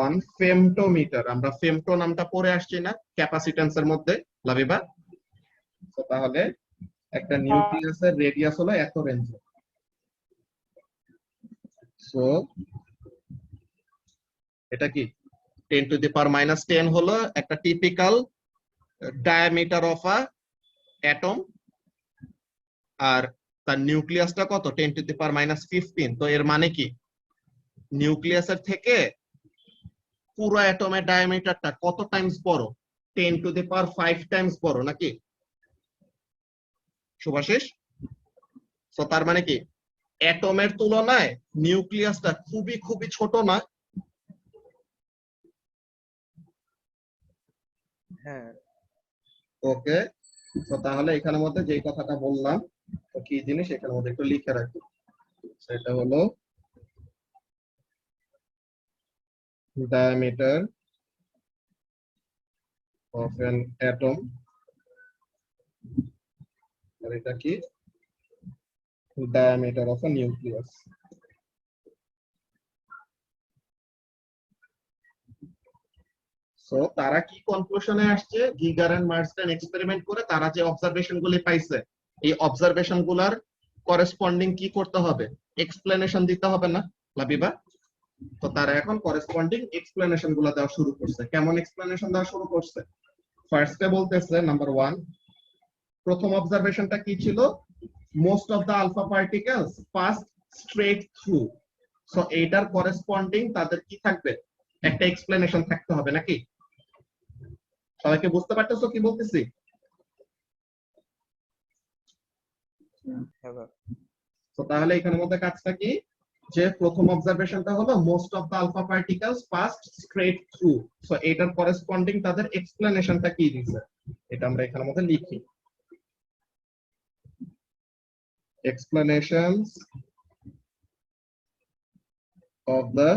1 ফেমটোমিটার। আমরা ফেমটো নামটা পড়ে আসছি না ক্যাপাসিট্যান্সের মধ্যে লাবিবা? তো তাহলে একটা নিউক্লিয়াসের রেডিয়াস হলো এত রেঞ্জে। সো এটা কি 10 টু দি পাওয়ার মাইনাস 10 হলো একটা typical diameter of a atom, আর তার নিউক্লিয়াসটা কত, 10 টু দি পাওয়ার মাইনাস 15। তো এর মানে কি নিউক্লিয়াসের থেকে পুরো অ্যাটমের ডায়ামিটারটা কত টাইমস বড়, 10 টু দি পাওয়ার 5 টাইমস বড় নাকি শুভাশিস? তো তার মানে কি অ্যাটমের তুলনায় নিউক্লিয়াসটা খুবই খুবই ছোট না? হ্যাঁ ওকে, তো তাহলে এখানের মধ্যে যে কথাটা বললাম, তো কি জিনিস এখানের মধ্যে একটু লিখে রাখি, সেটা হলো diameter of an atom, আর এটা কি diameter of a nucleus. So তারা কি কনক্লুশনে আসছে, গিগার এন্ড মার্সডেন এক্সপেরিমেন্ট করে তারা যে অবজারভেশন গুলি পাইছে, এই অবজারভেশন গুলার করেসপন্ডিং কি করতে হবে, এক্সপ্লেনেশন দিতে হবে না লাবিবা? তো তারা এখন করেসপন্ডিং এক্সপ্লেনেশন গুলো দেওয়া শুরু করছে। কেমন এক্সপ্লেনেশন দেওয়া শুরু করছে? ফার্স্টে বলতেছে নাম্বার 1, প্রথম অবজারভেশনটা কি ছিল, most of the alpha particles pass straight through. So এইটার করেসপন্ডিং তাদের কি থাকবে, একটা এক্সপ্লেনেশন থাকতে হবে নাকি? সবাইকে বুঝতে পারতেছো কি বলতেছি? হ্যাঁ ভাই। তো তাহলে এখানের মধ্যে কাজটা কি, যে প্রথম অবজারভেশনটা হলো most of the alpha particles passed straight through. So এটার করেসপন্ডিং তাদের এক্সপ্লেনেশনটা কি দিছে, এটা আমরা এখানের মধ্যে লিখি, explanations of the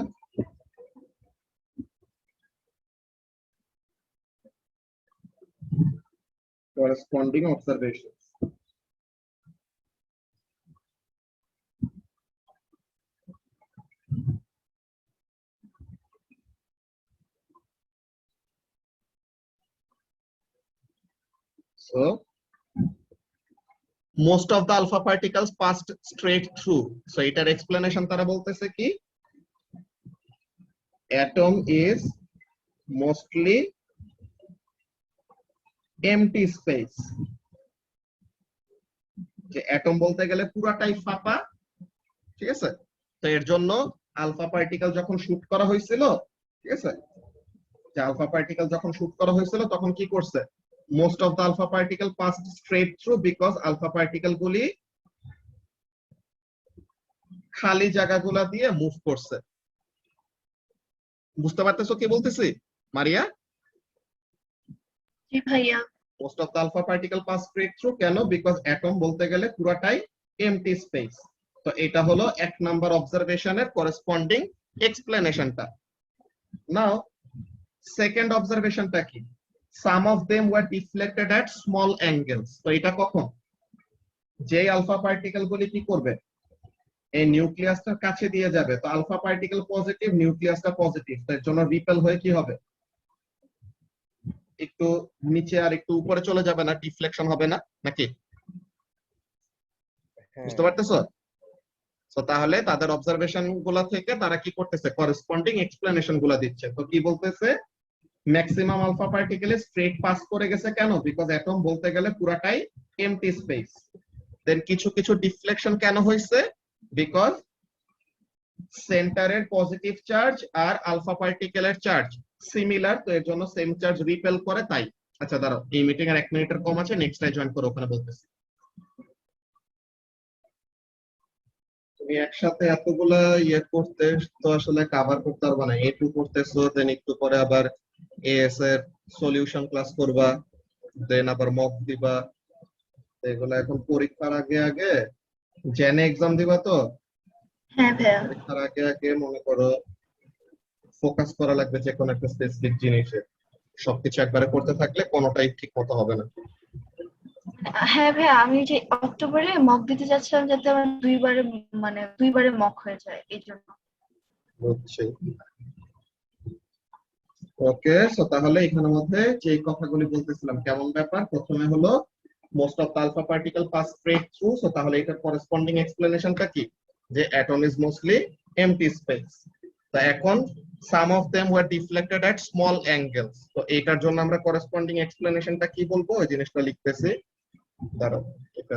corresponding observations. So most of the alpha particles passed straight through. So এটার explanation তারা বলতেছে কি, atom is mostly empty space. যে অ্যাটম বলতে গেলে পুরাটাই ফাঁপা, ঠিক আছে? তো এর জন্য আলফা পার্টিকেল যখন শুট করা হয়েছিল, ঠিক আছে, যে আলফা পার্টিকেল যখন শুট করা হয়েছিল তখন কি করছে, most of the alpha particle passed straight through, because alpha particle গুলি খালি জায়গাগুলা দিয়ে মুভ করছে। বুঝতে পারতেছো কি বলতেছি মারিয়া? জি ভাইয়া। Most of the alpha particle pass straight through, কেন? বিকজ অ্যাটম বলতে গেলে পুরাটাই এমটি স্পেস। তো এটা হলো এক নাম্বার অবজারভেশনের করেসপন্ডিং এক্সপ্লেনেশনটা। নাও সেকেন্ড অবজারভেশনটা কি, some of them were deflected at small angles. তো এটা কখন, যে আলফা পার্টিকেল গুলি কি করবে, এই নিউক্লিয়াসটার কাছে দিয়ে যাবে, তো আলফা পার্টিকেল পজিটিভ, নিউক্লিয়াসটা পজিটিভ, তার জন্য রিপেল হয়ে কি হবে, একটু নিচে আর একটু উপরে চলে যাবে না, ডিফ্লেকশন হবে না নাকি? হ্যাঁ বুঝতে পারতেছো? তো তাহলে তাদের অবজারভেশন গুলা থেকে তারা কি করতেছে, করেসপন্ডিং এক্সপ্লেনেশন গুলা দিচ্ছে। তো কি বলতেছে, maximum alpha particle straight pass করে গেছে, কেন? বিকজ অ্যাটম বলতে গেলে পুরাটাই এমটি স্পেস। দেন কিছু কিছু ডিফ্লেকশন কেন হয়েছে, বিকজ সেন্টারের পজিটিভ চার্জ আর আলফা পার্টিকেলের চার্জ সিমিলার, তো এর জন্য সেম চার্জ রিপেল করে, তাই। আচ্ছা দাঁড়াও, এই মিটিং এর 1 মিনিটের কম আছে, নেক্সট টাইম জয়েন করো, ওখানে বলতেছি। তুমি একসাথে এতগুলা ইয়ে করতে তো আসলে কভার করতে পারবা না। A2 করতেছো, দেন একটু পরে আবার AS এর সলিউশন ক্লাস করবা, দেন আবার মক দিবা। এগুলো এখন পরীক্ষার আগে আগে জেনে এক্সাম দিবা, তো হ্যাঁ ভাইয়া। পরীক্ষার আগে আগে মনে করো ফোকাস করা লাগবে যে কোনো একটা স্পেসিফিক জিনিসে। সবকিছু একবারে করতে থাকলে কোনোটাই ঠিক মতো হবে না। হ্যাঁ ভাইয়া, আমি যে অক্টোবরে মক দিতে যাচ্ছিলাম, যাতে আমার দুইবারে মক হয়ে যায়, এই জন্য। বুঝছি। ওকে, সো তাহলে এখানের মধ্যে যে কথাগুলি বলতেছিলাম কেমন ব্যাপার, প্রথমে হলো most of the alpha particle pass straight through. So তাহলে এটার করেসপন্ডিং এক্সপ্লেনেশনটা কি, যে atom is mostly empty space. তো এখন some of them were deflected at small angles. তো এটার জন্য আমরা করেসপন্ডিং এক্সপ্লেনেশনটা কি বলবো, ওই জিনিসটা লিখতেছি। দাঁড়াও, এটা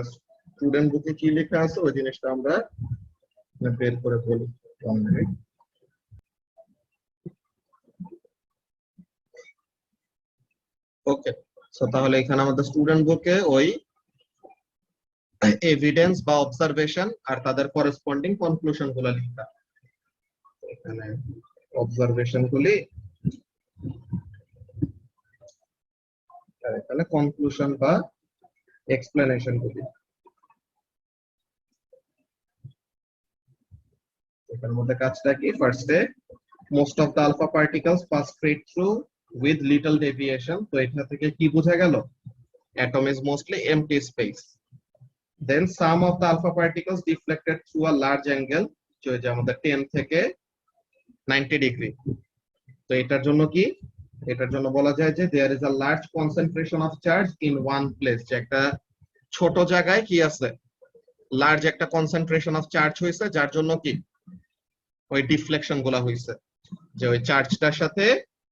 স্টুডেন্ট বুকে কি লেখা আছে ওই জিনিসটা আমরা বের করে বলি। 1 মিনিট। ওকে, সো তাহলে এখানে আমাদের স্টুডেন্ট বুকে ওই এভিডেন্স বা অবজারভেশন আর তাদের করেসপন্ডিং কনক্লুশন গুলো লিখবা। এখানে অবজারভেশন গুলি আর এখানে কনক্লুশন বা এক্সপ্লেনেশন গুলি। এটার মধ্যে কাজটা কি? ফার্স্টে most of the alpha particles pass straight through with little deviation. তো এটা থেকে কি বোঝা গেল? Atom is mostly empty space. Then some of the alpha particles deflected through a large angle, যে আমাদের 10 থেকে 90 ডিগ্রি। তো এটার জন্য কি? এটার জন্য বলা যায় যে there is a large concentration of charge in one place, যে একটা ছোট জায়গায় কি আছে, লার্জ একটা কনসেন্ট্রেশন অফ চার্জ হয়েছে, যার জন্য কি ওই ডিফ্লেকশন গুলা হয়েছে, যে ওই চার্জটার সাথে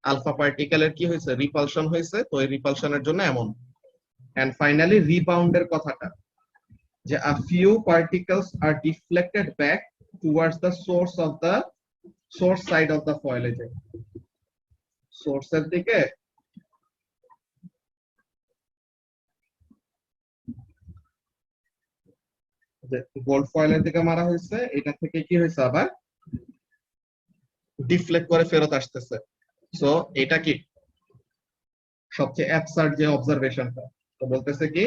আলফা পার্টিকেলের কি হয়েছে, রিপালশন হয়েছে। তো এই রিপালশনের জন্য এমন। এন্ড ফাইনালি রিবাউন্ডের কথাটা, যে a few particles are deflected back towards the source side of the foil, যে সোর্সের দিকে গোল্ড ফয়েলের দিকে মারা হয়েছে, এটা থেকে কি হয়েছে, আবার ডিফ্লেক্ট করে ফেরত আসতেছে। সো এটা কি সবচেয়ে অ্যাবসার্ড যে অবজারভেশনটা, তো বলতেছে কি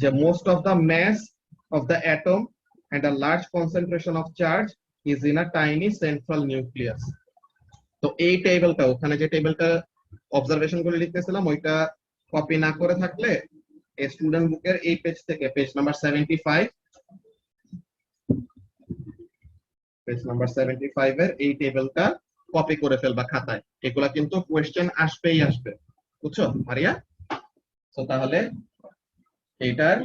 যে most of the mass of the atom and a large concentration of charge is in a tiny central nucleus. তো এই টেবিলটা, ওখানে যে টেবিলটা অবজারভেশন গুলো লিখতেছিলাম, ওইটা কপি না করে থাকলে স্টুডেন্ট বুকের এই পেজ থেকে পেজ নাম্বার 75, পেজ নাম্বার 75 এর এই টেবিলটা কপি করে ফেলবা খাতায়। এগুলা কিন্তু কোশ্চেন আসবেই আসবে, বুঝছো মারিয়া? তো তাহলে এইটার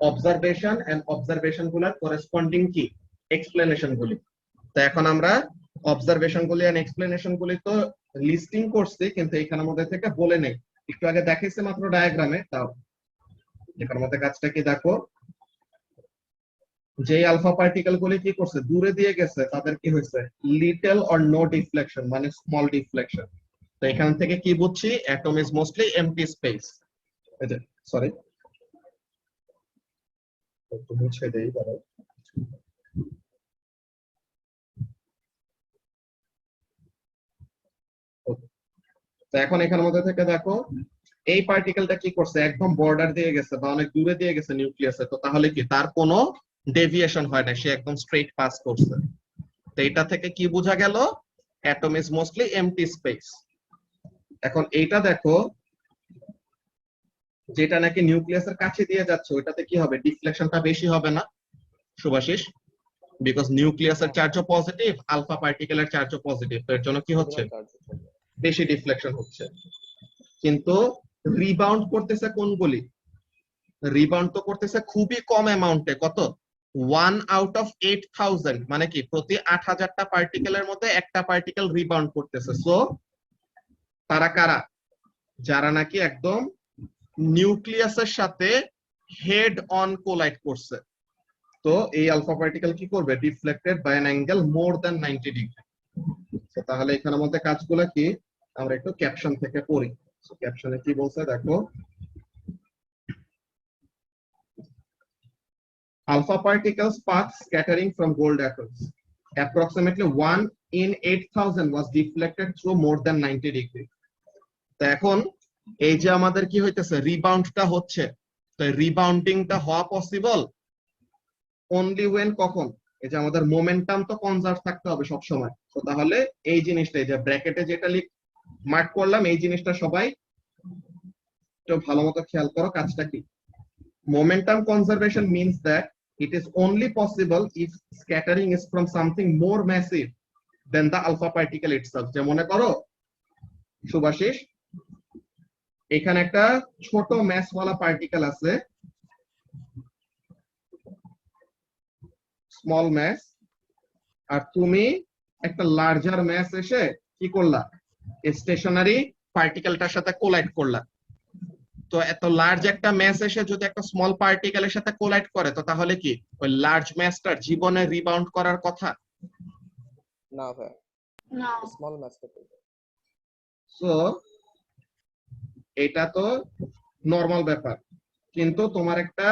অবজারভেশন এন্ড অবজারভেশন গুলার করেসপন্ডিং কি এক্সপ্লেনেশন গুলি। তো এখন আমরা অবজারভেশন গুলি এন্ড এক্সপ্লেনেশন গুলি তো লিস্টিং করছি, কিন্তু এখানের মধ্যে থেকে বলে নেই, একটু আগে দেখাইছি মাত্র ডায়াগ্রামে। তাও এখানের মধ্যে কাজটা কি দেখো, যে আলফা পার্টিকেল গুলি কি করছে, দূরে দিয়ে গেছে, তাদের কি হয়েছে, লিটল অর নো ডিফ্লেকশন, মানে স্মল ডিফ্লেকশন। তো এখান থেকে কি বুঝছি, atom is mostly empty space. Sorry, একটু মুছে দেই বলো। তো এখন এখানের মধ্যে থেকে দেখো এই পার্টিকেলটা কি করছে, একদম বর্ডার দিয়ে গেছে বা অনেক দূরে দিয়ে গেছে নিউক্লিয়াসে। তো তাহলে কি তার কোনো ডেভিয়েশন হয় না, সে একদম স্ট্রেট পাস করছে। তো এটা থেকে কি বোঝা গেল, atom is mostly empty space. এখন এইটা দেখো, যেটা নাকি নিউক্লিয়াসের কাছে দিয়ে যাচ্ছে, ওইটাতে কি হবে, ডিফ্লেকশনটা বেশি হবে না শুভাশিস? বিকজ নিউক্লিয়াসের চার্জও পজিটিভ, আলফা পার্টিকেলের চার্জও পজিটিভ, তো এর জন্য কি হচ্ছে, বেশি ডিফ্লেকশন হচ্ছে। কিন্তু রিবাউন্ড করতেছে কোনগুলি, রিবাউন্ড তো করতেছে খুবই কম অ্যামাউন্টে, কত, 1 আউট অফ 8000, মানে কি প্রতি 8000টা পার্টিকেলের মধ্যে একটা পার্টিকেল রিবাউন্ড করতেছে। সো তারা কারা, যারা নাকি একদম নিউক্লিয়াসের সাথে হেড অন কোলাইড করছে। তো এই আলফা পার্টিকেল কি করবে, deflected by an angle more than 90 degree. তো তাহলে এখানের মধ্যে কাজগুলো কি, আমরা একটু ক্যাপশন থেকে পড়ি। ক্যাপশনে কি বলছে দেখো, alpha particles path scattering from gold atoms. Approximately 1 in 8000 was deflected through more than 90 degree. তো এখন এই যে আমাদের কি হইতেছে, রিবাউন্ডটা হচ্ছে, তো রিবাউন্ডিংটা হওয়া পসিবল অনলি ওয়েন, কখন, এই যে আমাদের মোমেন্টাম তো কনজার্ভ থাকতে হবে সব সময়। তো তাহলে এই জিনিসটা, এই যে ব্র্যাকেটে যেটা মার্ক করলাম, এই জিনিসটা সবাই একটু ভালো মতো খেয়াল করো, কাজটা কি। Momentum conservation means that it is only possible if scattering is from something more massive than the alpha particle itself. যে মনে করো শুভাশিস, এখানে একটা ছোট ম্যাসওয়ালা পার্টিকেল আছে, স্মল ম্যাস, আর তুমি একটা লার্জার ম্যাস এসে কি করলা, স্টেশনারি পার্টিকেলটার সাথে কোলাইড করলা। তো এত লার্জ একটা ম্যাস এসে যদি একটা স্মল পার্টিকেলের সাথে কোলাইড করে, তো তাহলে কি ওই লার্জ ম্যাসটার জীবনে রিবাউন্ড করার কথা না ভাই, না, স্মল ম্যাচটা সো এটা তো নরমাল ব্যাপার। কিন্তু তোমার একটা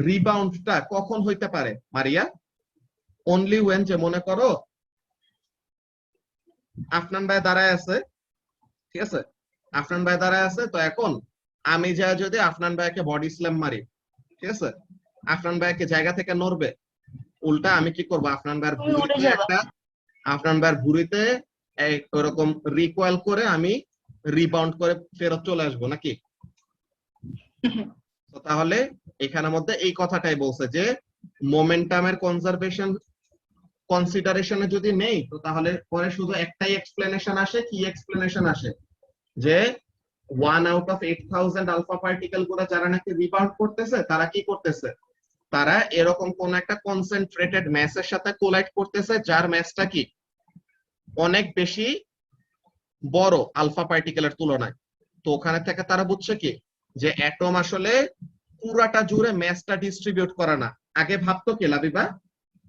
রিবাউন্ডটা কখন হইতে পারে মারিয়া? অনলি ওয়েন, যে মনে করো আফনান ভাই দাঁড়ায় আছে, ঠিক আছে, আফনান ভাই দাঁড়ায় আছে, তো এখন আমি যা যদি আফনান ভাইকে বডি স্ল্যাম মারি, ঠিক আছে, আফনান ভাইকে জায়গা থেকে নড়বে, উল্টা আমি কি করবো, আফনান ভাইয়ের তুমি উড়ে ভুঁড়িতে যাবা। আফনান ভাইয়ের ভুঁড়িতে ওরকম রিকয়েল করে আমি রিবাউন্ড করে ফেরত চলে আসবো নাকি? তো তাহলে এখানের মধ্যে এই কথাটাই বলছে যে মোমেন্টামের কনজারভেশন কনসিডারেশনে যদি নেই, তো তাহলে পরে শুধু একটাই এক্সপ্লেনেশন আসে। কি এক্সপ্লেনেশন আসে? যে 1 আউট অফ 8000 আলফা পার্টিকেল গুলো যারা নাকি রিবাউন্ড করতেছে, তারা কি করতেছে, তারা এরকম কোন একটা কনসেন্ট্রেটেড ম্যাসের সাথে কোলাইড করতেছে, যার ম্যাসটা কি অনেক বেশি বড় আলফা পার্টিকেলের তুলনায়। তো ওখানে থেকে তারা বুঝছে কি, যে অ্যাটম আসলে পুরাটা জুড়ে ম্যাসটা ডিস্ট্রিবিউট করে না। আগে ভাবতো কি লাবিবা,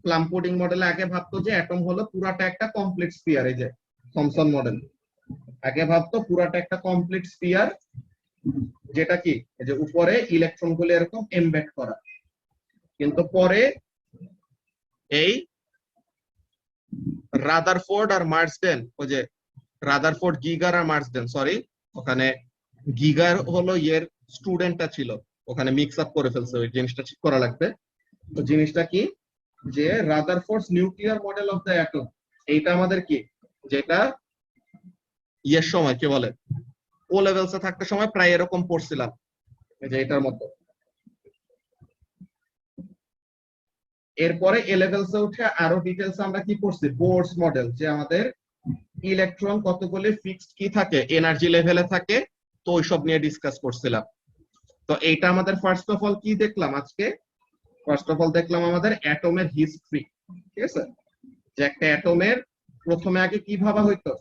প্লাম পুডিং মডেলে আগে ভাবতো যে অ্যাটম হলো পুরাটা একটা কমপ্লিট স্ফিয়ার। এই যে থমসন মডেল, আগে ভাবতো পুরাটা একটা কমপ্লিট স্ফিয়ার, যেটা কি এই যে উপরে ইলেকট্রন গুলো এরকম এমবেড করা। কিন্তু পরে এই রাদারফোর্ড আর মার্সডেন, ওই যে রাদারফোর্ড, গিগার আর মার্সডেন, সরি, ওখানে গিগার হলো এর স্টুডেন্টটা ছিল, ওখানে মিক্স আপ করে ফেলছে, ওই জিনিসটা ঠিক করা লাগবে। তো জিনিসটা কি, যে Rutherford's nuclear model of the atom, এইটা আমাদের কি, যেটা ইয়ের সময় কি বলে, ও লেভেলসে থাকতে সময় প্রায় এরকম পড়ছিলাম, এই যে এটার মতো। এরপরে এ লেভেলসে উঠে আরো ডিটেলস আমরা কি পড়ছি, বোরস মডেল, যে আমাদের ইলেকট্রন কতগুলি ফিক্সড কি থাকে, এনার্জি লেভেলে থাকে, তো ওইসব নিয়ে ডিসকাস করছিলাম। তো এইটা আমাদের ফার্স্ট অফ অল কি দেখলাম আজকে, ফার্স্ট অফ অল দেখলাম আমাদের অ্যাটমের হিস্ট্রি, ঠিক আছে, যে একটা অ্যাটমের প্রথমে আগে কি ভাবা হইতো,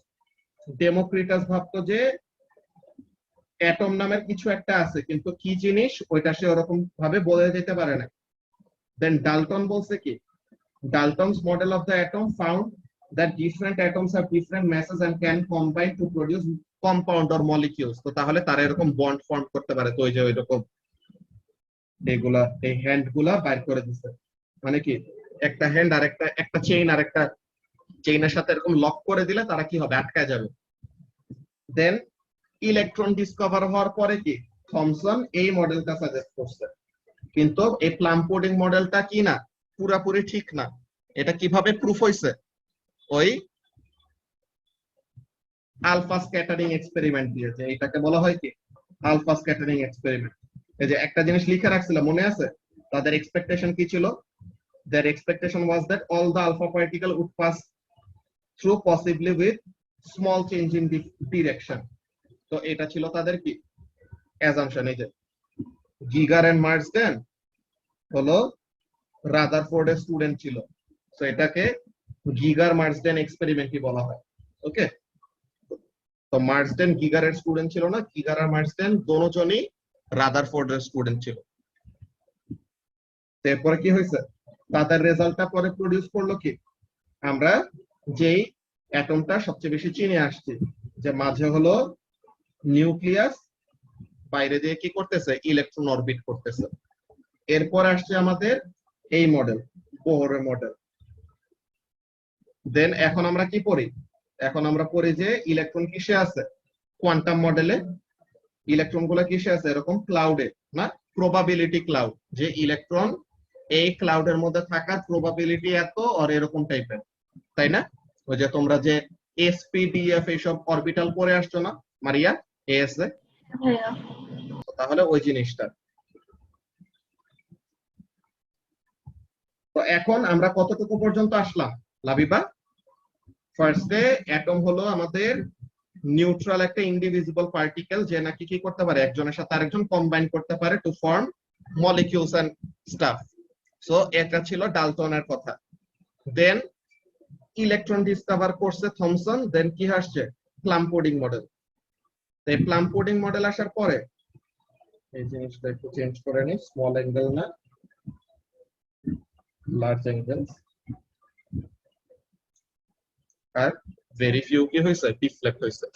ডেমোক্রিটাস ভাবতো যে অ্যাটম নামের কিছু একটা আছে, কিন্তু কি জিনিস ওইটা সে ওরকম ভাবে বলে দিতে পারে না। দেন ডাল্টন বলছে কি, Dalton's model of the atom found that different atoms have different masses and can combine to produce compound or molecules. তো তাহলে তারা এরকম বন্ড ফর্ম করতে পারে। তো ওই যে ওইরকম এগুলা, এই হ্যান্ড গুলা বাইর করে দিচ্ছে, মানে কি একটা হ্যান্ড আর একটা চেইন আর একটা চেইনের সাথে এরকম লক করে দিলে তারা কি হবে, আটকায় যাবে। দেন ইলেকট্রন ডিসকভার হওয়ার পরে কি থমসন এই মডেলটা সাজেস্ট করছে, কিন্তু এই প্লাম পুডিং মডেলটা কি না, পুরাপুরি ঠিক না। এটা কিভাবে প্রুফ হইছে, ওই আলফা স্ক্যাটারিং এক্সপেরিমেন্ট দিয়েছে, এটাকে বলা হয় কি আলফা স্ক্যাটারিং এক্সপেরিমেন্ট। এই যে একটা জিনিস লিখে রাখছিল মনে আছে, তাদের এক্সপেকটেশন কি ছিল, their expectation was that all the alpha particle would pass through possibly with small change in direction. তো এটা ছিল তাদের কি অ্যাজাম্পশন। এই যে গিগার এন্ড মার্সডেন হলো রাদারফোর্ডের স্টুডেন্ট ছিল, তো এটাকে গিগার মার্সডেন এক্সপেরিমেন্টই বলা হয়। ওকে, তো মার্সডেন গিগারের স্টুডেন্ট ছিল না, গিগার আর মার্সডেন দুজনই রাদারফোর্ডের স্টুডেন্ট ছিল। এরপরে কি হয়েছে, তাদের রেজাল্টটা পরে প্রডিউস করলো কি, আমরা যেই অ্যাটমটা সবচেয়ে বেশি চিনে আসছি, যে মাঝে হলো নিউক্লিয়াস, বাইরে দিয়ে কি করতেছে, ইলেকট্রন অরবিট করতেছে। এরপর আসছে আমাদের এই মডেল, বোহরের মডেল। দেন এখন আমরা কি পড়ি, এখন আমরা পড়ি যে ইলেকট্রন কিসে আছে, কোয়ান্টাম মডেলে ইলেকট্রন গুলো কিসে আছে, এরকম ক্লাউডে না, প্রবাবিলিটি ক্লাউড, যে ইলেকট্রন এই ক্লাউডের মধ্যে থাকার প্রবাবিলিটি এত, আর এরকম টাইপের, তাই না? ওই যে তোমরা যে এসপিডিএফ এইসব অরবিটাল পড়ে আসছো না মারিয়া, এএস এ, ভাইয়া তাহলে ওই জিনিসটা। তো এখন আমরা কতটুকু পর্যন্ত আসলাম লাবিবা? ফার্স্টে অ্যাটম হলো আমাদের নিউট্রাল একটা ইনডিভিজিবল পার্টিকেল, যে নাকি কি করতে পারে, একজনের সাথে আরেকজন কম্বাইন করতে পারে to form molecules and stuff. So এটা ছিল ডাল্টনের কথা। দেন ইলেকট্রন ডিসকভার করছে থমসন, দেন কি আসছে, প্লাম পুডিং মডেল। এই প্লাম পুডিং মডেল আসার পরে এই জিনিসটা একটু চেঞ্জ করে নি, স্মল অ্যাঙ্গেল না লার্জ অ্যাঙ্গেল, আর ভেরি ফিউ কি হয়েছে, ডিফ্লেক্ট হয়েছে।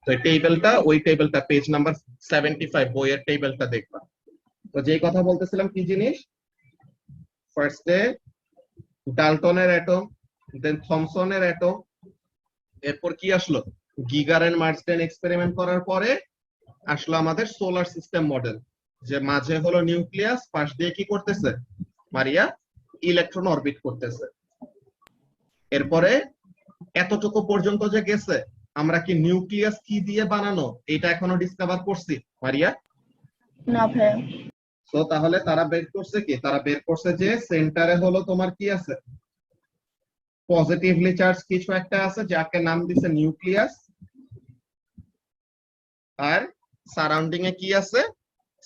তো এই টেবিলটা, ওই টেবিলটা পেজ নাম্বার 75 বইয়ের টেবিলটা দেখবা। তো যেই কথা বলতেছিলাম কি জিনিস, ফার্স্টে ডাল্টনের অ্যাটম, দেন থমসনের অ্যাটম, এরপর কি আসলো গিগার এন্ড মার্সডেন এক্সপেরিমেন্ট করার পরে আসলো আমাদের সোলার সিস্টেম মডেল, যে মাঝে হলো নিউক্লিয়াস, পাশ দিয়ে কি করতেছে মারিয়া ইলেকট্রন অরবিট করতেছে। এরপরে এতটুকু পর্যন্ত যে গেছে, আমরা কি নিউক্লিয়াস কি দিয়ে বানানো এটা এখনো ডিসকভার করছি মারিয়া? না ভাইয়া। তো তাহলে তারা বের করছে কি, তারা বের করছে যে সেন্টারে হলো তোমার কি আছে, পজিটিভলি চার্জ কিছু একটা আছে যাকে নাম দিছে নিউক্লিয়াস, আর সারাউন্ডিং এ কি আছে,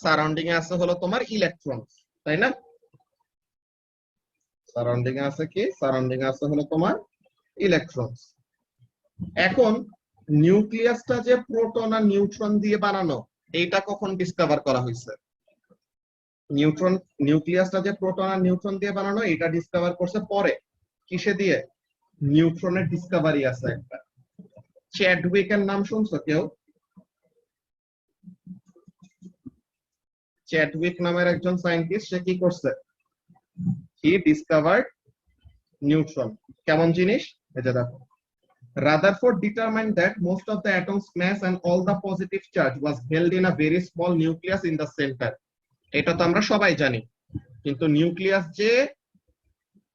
সারাউন্ডিং এ আছে হলো তোমার ইলেকট্রন, তাই না? সারাউন্ডিং এ আছে কি, সারাউন্ডিং এ আছে হলো তোমার ইলেকট্রন। এখন নিউক্লিয়াসটা যে প্রোটন আর নিউট্রন দিয়ে বানানো, এইটা কখন ডিসকভার করা হয়েছে? নিউক্লিয়াসটা যে প্রোটন আর নিউট্রন দিয়ে বানানো, এটা ডিসকভার করছে পরে। কিসে দিয়ে? নিউট্রনের ডিসকভারি আছে একটা, চ্যাডউইকের নাম শুনছো কেউ? চ্যাডউইক নামের একজন সায়েন্টিস্ট, সে কি করছে, হি ডিসকভার্ড নিউট্রন। কেমন জিনিস? এই যে দেখো, Rutherford determined that most of the atom's mass and all the positive charge was held in a very small nucleus in the center. এটা তো আমরা সবাই জানি, কিন্তু নিউক্লিয়াস যে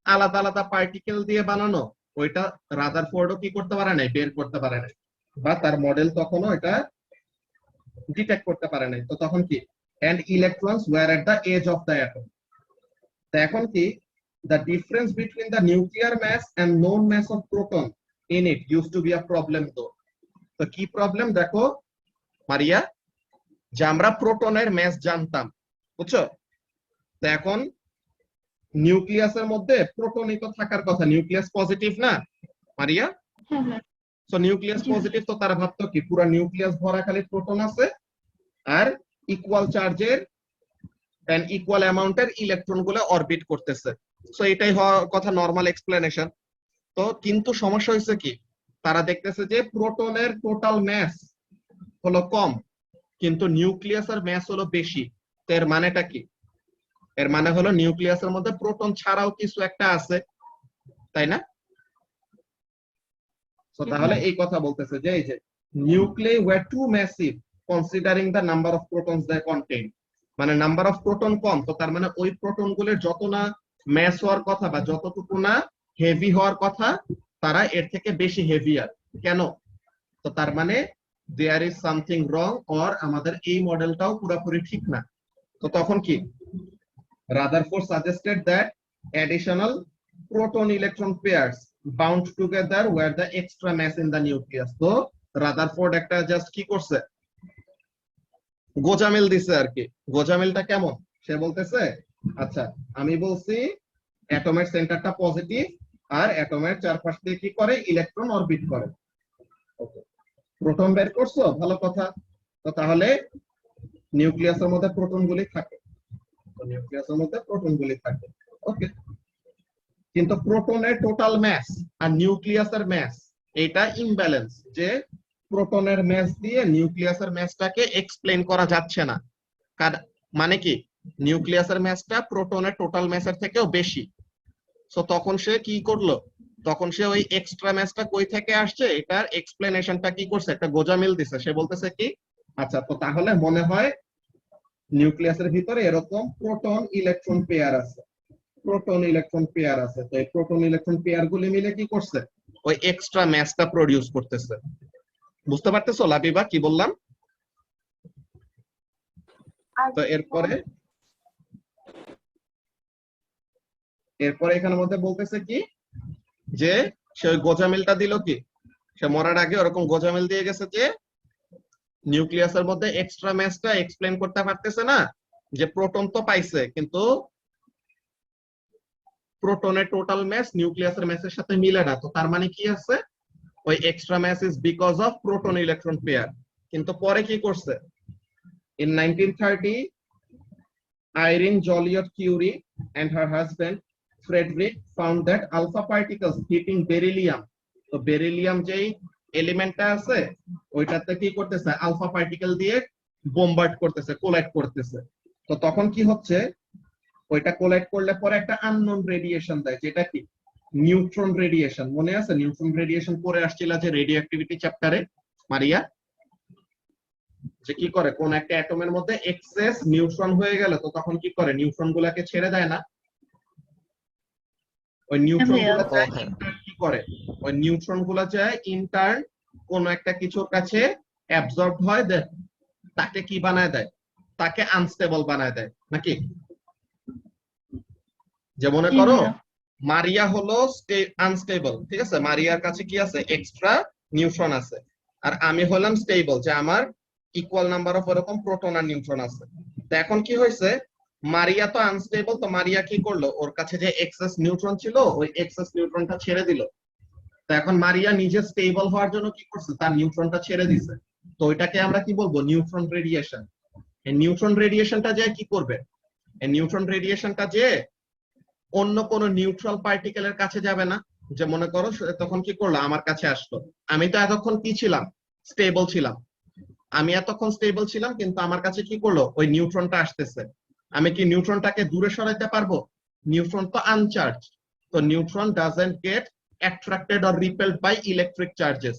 আলাদা আলাদা পার্টিকেল দিয়ে বানানো, ওইটা রাদারফোর্ডও কি করতে পারে নাই, বের করতে পারে নাই, বা তার মডেল তখনও এটা ডিটেক্ট করতে পারে নাই। তো তখন কি, and electrons were at the edge of the atom. তো এখন কি, the difference between the nuclear mass and known mass of proton in it used to be a problem though. তো কি প্রবলেম দেখো মারিয়া, যে আমরা প্রোটনের ম্যাস জানতাম, বুঝছো? তো এখন নিউক্লিয়াসের মধ্যে প্রোটনই তো থাকার কথা, নিউক্লিয়াস পজিটিভ না মারিয়া? হ্যাঁ হ্যাঁ। তো নিউক্লিয়াস পজিটিভ, তো তারা ভাবতো কি পুরো নিউক্লিয়াস ভরা খালি প্রোটন আছে, আর ইকুয়াল চার্জের এন্ড ইকুয়াল অ্যামাউন্টের ইলেকট্রন গুলো অরবিট করতেছে। সো এটাই হওয়ার কথা, নরমাল এক্সপ্লেনেশন। তো কিন্তু সমস্যা হয়েছে কি, তারা দেখতেছে যে প্রোটনের টোটাল ম্যাস হলো কম, কিন্তু নিউক্লিয়াসের ম্যাস হলো বেশি। তো এর মানেটা কি? এর মানে হলো নিউক্লিয়াসের মধ্যে প্রোটন ছাড়াও কিছু একটা আছে, তাই না? তো তাহলে এই কথা বলতেছে যে এই যে nuclei were too massive considering the number of protons they contain, মানে নাম্বার অফ প্রোটন কম, তো তার মানে ওই প্রোটন গুলোর যত না ম্যাস হওয়ার কথা বা যতটুকু না হেভি হওয়ার কথা, তারা এর থেকে বেশি হেভিয়ার। কেন? তো তার মানে there is something wrong, or আমাদের এই মডেলটাও পুরোপুরি ঠিক না। তো তখন কি, Rutherford suggested that additional proton electron pairs bound together were the extra mass in the nucleus. তো রাদারফোর্ড একটা জাস্ট কি করছে, গোজামিল দিছে আর কি। গোজামিলটা কেমন, সে বলতেছে আচ্ছা আমি বলছি অ্যাটমের সেন্টারটা পজিটিভ, আর অ্যাটমের চারপাশ দিয়ে কি করে, ইলেকট্রন অরবিট করে। ওকে, প্রোটন বের করছো, ভালো কথা। তো তাহলে নিউক্লিয়াসের মধ্যে প্রোটন গুলি থাকে, তো নিউক্লিয়াসের মধ্যে প্রোটন গুলি থাকে, ওকে। কিন্তু প্রোটনের টোটাল ম্যাস আর নিউক্লিয়াসের ম্যাস এটা ইমব্যালেন্স, যে প্রোটনের ম্যাস দিয়ে নিউক্লিয়াসের ম্যাসটাকে এক্সপ্লেইন করা যাচ্ছে না। মানে কি, নিউক্লিয়াসের ম্যাসটা প্রোটনের টোটাল ম্যাসের থেকেও বেশি। সো তখন সে কি করলো, তখন সে ওই এক্সট্রা ম্যাসটা কই থেকে আসছে এটার এক্সপ্লেনেশনটা কি করছে, একটা গোজামিল দিছে। সে বলতেছে কি, আচ্ছা তো তাহলে মনে হয় নিউক্লিয়াসের ভিতরে এরকম প্রোটন ইলেকট্রন পেয়ার আছে, প্রোটন ইলেকট্রন পেয়ার আছে। তো এই প্রোটন ইলেকট্রন পেয়ার গুলি মিলে কি করছে, ওই এক্সট্রা ম্যাসটা প্রডিউস করতেছে। বুঝতে পারতেছো লাবিবা কি বললাম? তো এরপরে এখানের মধ্যে বলতেছে কি, যে সে ওই গোজামিলটা দিল কি, সে মরার আগে ওরকম গোজামিল দিয়ে গেছে যে নিউক্লিয়াসের মধ্যে এক্সট্রা ম্যাসটা এক্সপ্লেইন করতে পারতেছে না, যে প্রোটন তো পাইছে কিন্তু প্রোটনের টোটাল ম্যাস নিউক্লিয়াসের ম্যাসের সাথে মিলে না। তো তার মানে কি আছে, ওই extra mass is because of proton electron pair. কিন্তু পরে কি করছে, in 1930 Irene Joliot-Curie and her husband Frederick found that alpha particles hitting beryllium, তো বেরিলিয়াম যেই এলিমেন্টটা আছে ওইটাতে কি করতেছে, আলফা পার্টিকেল দিয়ে বোমবার্ড করতেছে, কোলাইড করতেছে। তো তখন কি হচ্ছে, ওইটা কোলাইড করলে পরে একটা আননোন রেডিয়েশন দেয়, যেটা কি নিউট্রন রেডিয়েশন। মনে আছে নিউট্রন রেডিয়েশন পড়ে আসছিল যে রেডিও অ্যাক্টিভিটি চ্যাপ্টারে মারিয়া, যে কি করে কোন একটা অ্যাটমের মধ্যে এক্সেস নিউট্রন হয়ে গেল তো তখন কি করে নিউট্রন গুলাকে ছেড়ে দেয় না, ওই নিউট্রন গুলা ও যায় হ্যাঁ ইন্টার্ন কি করে, ওই নিউট্রন গুলা যায় ইন্টার্ন কোন একটা কিছুর কাছে অ্যাবজর্ব হয়, তাকে কি বানায় দেয়, তাকে আনস্টেবল বানায় দেয় নাকি। যে মনে জি করো ভাইয়া। মারিয়া হলো আনস্টেবল, ঠিক আছে, মারিয়ার কাছে কি আছে এক্সট্রা নিউট্রন আছে, আর আমি হলাম স্টেবল, যে আমার ইকুয়াল নাম্বার অফ এরকম প্রোটন আর নিউট্রন আছে। তো এখন কি হয়েছে, মারিয়া তো আনস্টেবল, তো মারিয়া কি করলো, ওর কাছে যে এক্সেস নিউট্রন ছিল ওই এক্সেস নিউট্রনটা ছেড়ে দিল। তো এখন মারিয়া নিজে স্টেবল হওয়ার জন্য কি করছে, তার নিউট্রনটা ছেড়ে দিছে। তো ওইটাকে আমরা কি বলবো, নিউট্রন রেডিয়েশন। এই নিউট্রন রেডিয়েশনটা যে কি করবে, এই নিউট্রন রেডিয়েশনটা যে অন্য কোন নিউট্রাল পার্টিকেলের কাছে যাবে না। যে মনে করো তখন কি করলো, আমার কাছে আসলো, আমি তো এতক্ষণ কি ছিলাম, স্টেবল ছিলাম, আমি এতক্ষণ স্টেবল ছিলাম, কিন্তু আমার কাছে কি করলো, ওই নিউট্রনটা আসতেছে, আমি কি নিউট্রনটাকে দূরে সরাইতে পারবো, নিউট্রন তো আনচার্জ, তো neutron doesn't get attracted or repelled by electric charges.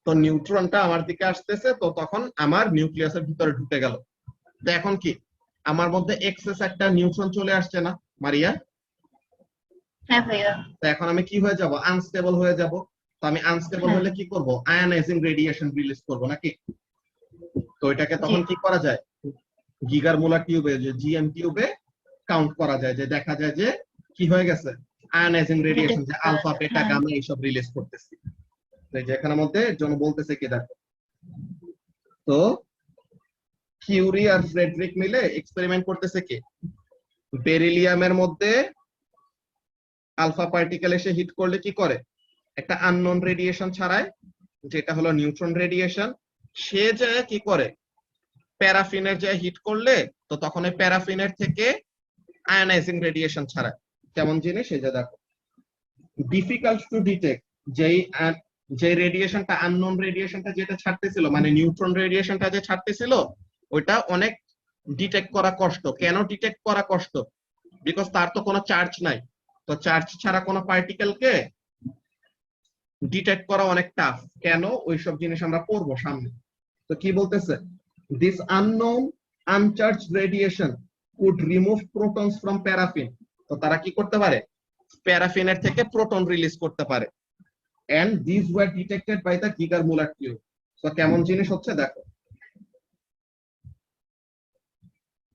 তো নিউট্রনটা আমার দিকে আসতেছে, তো তখন আমার নিউক্লিয়াসের ভিতরে ঢুকে গেল। তো এখন কি আমার মধ্যে এক্সেস একটা নিউট্রন চলে আসছে না মারিয়া, হ্যাঁ ভাইয়া। তো এখন আমি কি হয়ে যাব, আনস্টেবল হয়ে যাব। তো আমি আনস্টেবল হ্যাঁ। হলে কি করব, আয়নাইজিং রেডিয়েশন রিলিজ করব নাকি। তো এটাকে জি। তখন কি করা যায়, গিগার মোলার টিউবে, যে জিএম টিউবে কাউন্ট করা যায়, যে দেখা যায় যে কি হয়ে গেছে, আয়নাইজিং রেডিয়েশন, যে আলফা বেটা হ্যাঁ। গামা এইসব রিলিজ করতেছি। তো এই যে এখানের মধ্যে জন্য বলতেছে কি দেখো, তো কিউরি আর ফ্রেডরিক মিলে এক্সপেরিমেন্ট করতেছে কি, বেরিলিয়ামের মধ্যে আলফা পার্টিকেল এসে হিট করলে কি করে, একটা আননোন রেডিয়েশন ছাড়ায়, যেটা হলো নিউট্রন রেডিয়েশন। সে যে কি করে, প্যারাফিনের যে হিট করলে তো তখন এই প্যারাফিনের থেকে আয়নাইজিং রেডিয়েশন ছাড়ায়। কেমন জিনিস, এই যে দেখো, ডিফিকাল্ট টু ডিটেক্ট, যেই যে রেডিয়েশনটা আননোন রেডিয়েশনটা যেটা ছাড়তেছিল, মানে নিউট্রন রেডিয়েশনটা যে ছাড়তেছিল, ওইটা অনেক ডিটেক্ট করা কষ্ট। কেন ডিটেক্ট করা কষ্ট, বিকজ তার তো কোনো চার্জ নাই, তো চার্জ ছাড়া কোনো পার্টিকেলকে ডিটেক্ট করা অনেক টাফ। কেন, ওইসব জিনিস আমরা পড়বো সামনে। তো কি বলতেছে, this unknown uncharged radiation could remove protons from paraffin. তো তারা কি করতে পারে, প্যারাফিনের থেকে প্রোটন রিলিজ করতে পারে, and this were detected by the Geiger Muller tube. তো কেমন জিনিস হচ্ছে দেখো,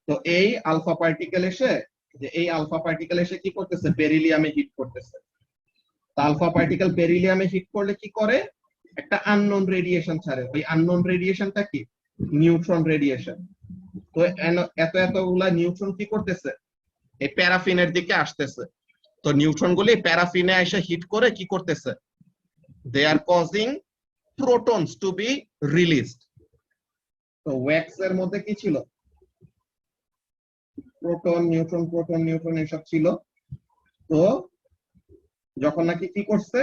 তো এই আলফা পার্টিকেল এসে, যে এই আলফা পার্টিকেল এসে কি করতেছে, বেরিলিয়ামে হিট করতেছে। আলফা পার্টিকেল বেরিলিয়ামে হিট করলে কি করে, একটা আননোন রেডিয়েশন ছাড়ে। ওই আননোন রেডিয়েশনটা কি, নিউট্রন রেডিয়েশন। তো এতগুলা নিউট্রন কি করতেছে, এই প্যারাফিনের দিকে আসতেছে। তো নিউট্রন গুলি প্যারাফিনে এসে হিট করে কি করতেছে, they are causing protons to be released. তো ওয়্যাক্স এর মধ্যে কি ছিল, প্রোটন নিউট্রন এসব ছিল। তো যখন নাকি কি করছে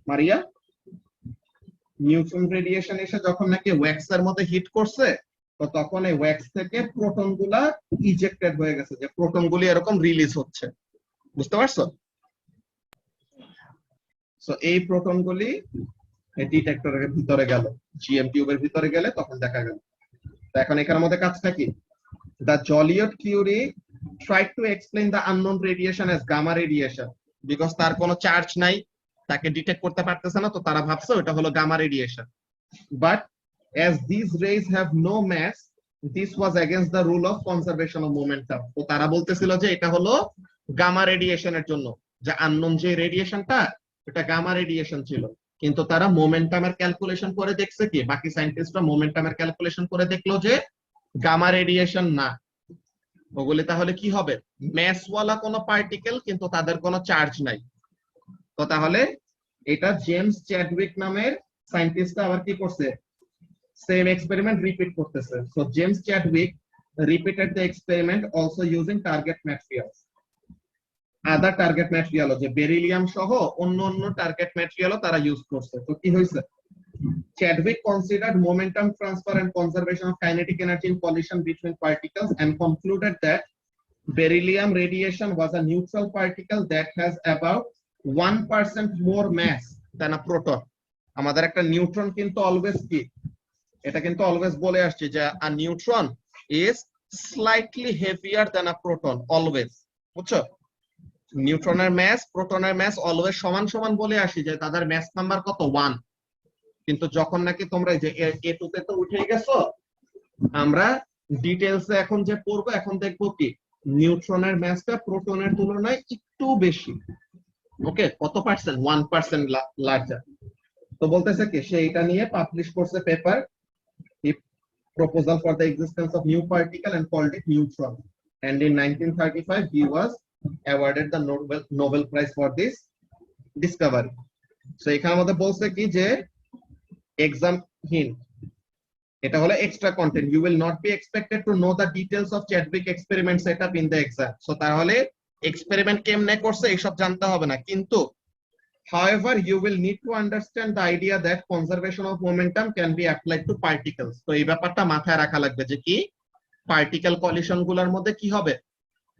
মারিয়া, নিউট্রন রেডিয়েশন এসে যখন নাকি ওয়্যাক্স এর মধ্যে হিট করছে, তো তখন এই ওয়্যাক্স থেকে প্রোটন গুলা ইজেক্টেড হয়ে গেছে, যে প্রোটন গুলি এরকম রিলিজ হচ্ছে, বুঝতে পারছো। সো এই প্রোটন গুলি ডিটেক্টরের ভিতরে গেল, জিএম টিউবের ভিতরে গেলে তখন দেখা গেল। তো এখন এখানের মধ্যে কাজটা কি, the Joliot-Curie tried to explain the unknown radiation as gamma radiation because তার কোনো চার্জ নাই, তাকে ডিটেক্ট করতে পারতেছে না, তো তারা ভাবছে ওটা হলো gamma radiation. But as these rays have no mass, this was against the rule of conservation of momentum. তো তারা বলতেছিল যে এটা হলো গামা রেডিয়েশনের জন্য, যে আননোন যে রেডিয়েশনটা এটা গামা রেডিয়েশন ছিল। কিন্তু তারা মোমেন্টামের ক্যালকুলেশন করে দেখছে কি, বাকি সায়েন্টিস্টরা মোমেন্টামের ক্যালকুলেশন করে দেখলো যে গামা রেডিয়েশন না, ওগুলি তাহলে কি হবে, ম্যাসওয়ালা কোনো পার্টিকেল, কিন্তু তাদের কোনো চার্জ নাই। তো তাহলে এটা জেমস চ্যাডউইক নামের সায়েন্টিস্ট আবার কি করছে, সেম এক্সপেরিমেন্ট রিপিট করতেছে। So James Chadwick repeated the experiment also using target materials, other target material, যে বেরিলিয়াম সহ অন্য টার্গেট ম্যাটেরিয়ালও তারা ইউজ করছে। তো কি হয়েছে, Chadwick considered momentum transfer and conservation of kinetic energy in collision between particles and concluded that beryllium radiation was a neutral particle that has about 1% more mass than a proton. আমাদের একটা neutron কিন্তু always কি, এটা কিন্তু always বলে আসছে যে a neutron is slightly heavier than a proton always, বুঝছো? নিউট্রনের ম্যাস প্রোটনের ম্যাস অলওয়েজ সমান সমান বলে আসি যে তাদের ম্যাস নাম্বার কত 1, কিন্তু যখন নাকি তোমরা এই যে A2 তে তো উঠে গেছো, আমরা ডিটেইলসে এখন যে পড়বো এখন দেখবো কি নিউট্রনের ম্যাসটা প্রোটনের তুলনায় একটু বেশি। ওকে, কত পার্সেন্ট? 1% লার্জার। তো বলতেছে কি সে এটা নিয়ে পাবলিশ করছে paper, proposal for the existence of new particle and called it neutron, and in 1935 he was awarded the Nobel Prize for this discovery. So এখানে আমাদের বলছে কি যে এক্সাম হিন্ট, এটা হলো extra content, you will not be expected to know the details of Chadwick experiment set up in the exam. So তাহলে experiment কেমনে করছে এইসব জানতে হবে না, কিন্তু however you will need to understand the idea that conservation of momentum can be applied to particles. তো এই ব্যাপারটা মাথায় রাখা লাগবে যে কি পার্টিকেল কলিশন গুলোর মধ্যে কি হবে,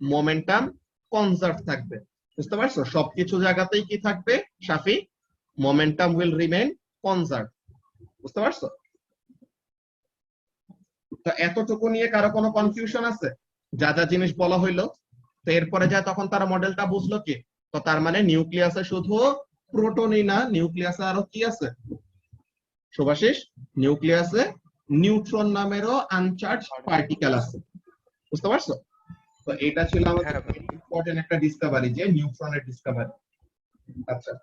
মোমেন্টাম কনজার্ভ থাকবে। বুঝতে পারছো? সবকিছু জায়গাতেই কি থাকবে শাফি, মোমেন্টাম উইল রিমেইন কনজার্ভ। বুঝতে পারছো? তো এতটুকু নিয়ে কারো কোনো কনফিউশন আছে? যা যা জিনিস বলা হইলো, তো এরপরে যা তখন তারা মডেলটা বুঝলো কি, তো তার মানে নিউক্লিয়াসে শুধু প্রোটনই না, নিউক্লিয়াসে আরো কি আছে শুভাশিস? নিউক্লিয়াসে নিউট্রন নামেরও আনচার্জ পার্টিকেল আছে। বুঝতে পারছো? তো এটা ছিল আমাদের ইম্পর্টেন্ট একটা ডিসকভারি, যে নিউট্রনের ডিসকভারি। আচ্ছা,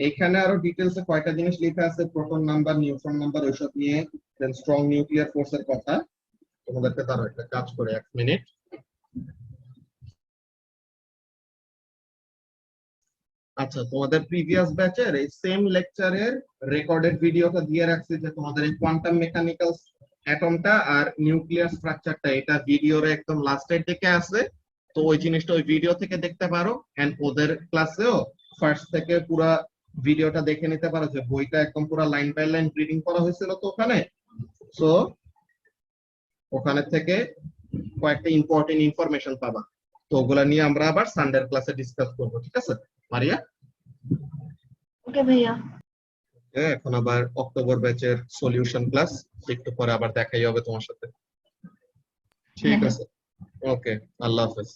এখানে আরো ডিটেইলসে কয়টা জিনিস লেখা আছে, প্রোটন নাম্বার, নিউট্রন নাম্বার, ওইসব নিয়ে, দেন স্ট্রং নিউক্লিয়ার ফোর্সের কথা। তোমাদেরকে তারও একটা কাজ করে 1 মিনিট। আচ্ছা, তোমাদের প্রিভিয়াস ব্যাচের এই সেম লেকচারের রেকর্ডেড ভিডিওটা দিয়ে রাখছি, যে তোমাদের এই কোয়ান্টাম মেকানিক্যাল অ্যাটমটা আর নিউক্লিয়ার স্ট্রাকচারটা, এটা ভিডিওর একদম লাস্টের দিকে আছে। তো ওই জিনিসটা ওই ভিডিও থেকে দেখতে পারো, এন্ড ওদের ক্লাসেও ফার্স্ট থেকে পুরো ভিডিওটা দেখে নিতে পারো, যে বইটা একদম পুরো লাইন বাই লাইন রিডিং করা হয়েছিল তো ওখানে। সো ওখানে থেকে কয়েকটা ইম্পর্টেন্ট ইনফরমেশন পাবা। তো ওগুলা নিয়ে আমরা আবার সানডের ক্লাসে ডিসকাস করবো, ঠিক আছে মারিয়া? ওকে ভাইয়া। এখন আবার অক্টোবর ব্যাচের সলিউশন ক্লাস একটু পরে আবার দেখাই হবে তোমার সাথে, ঠিক আছে? ওকে, আল্লাহ হাফেজ।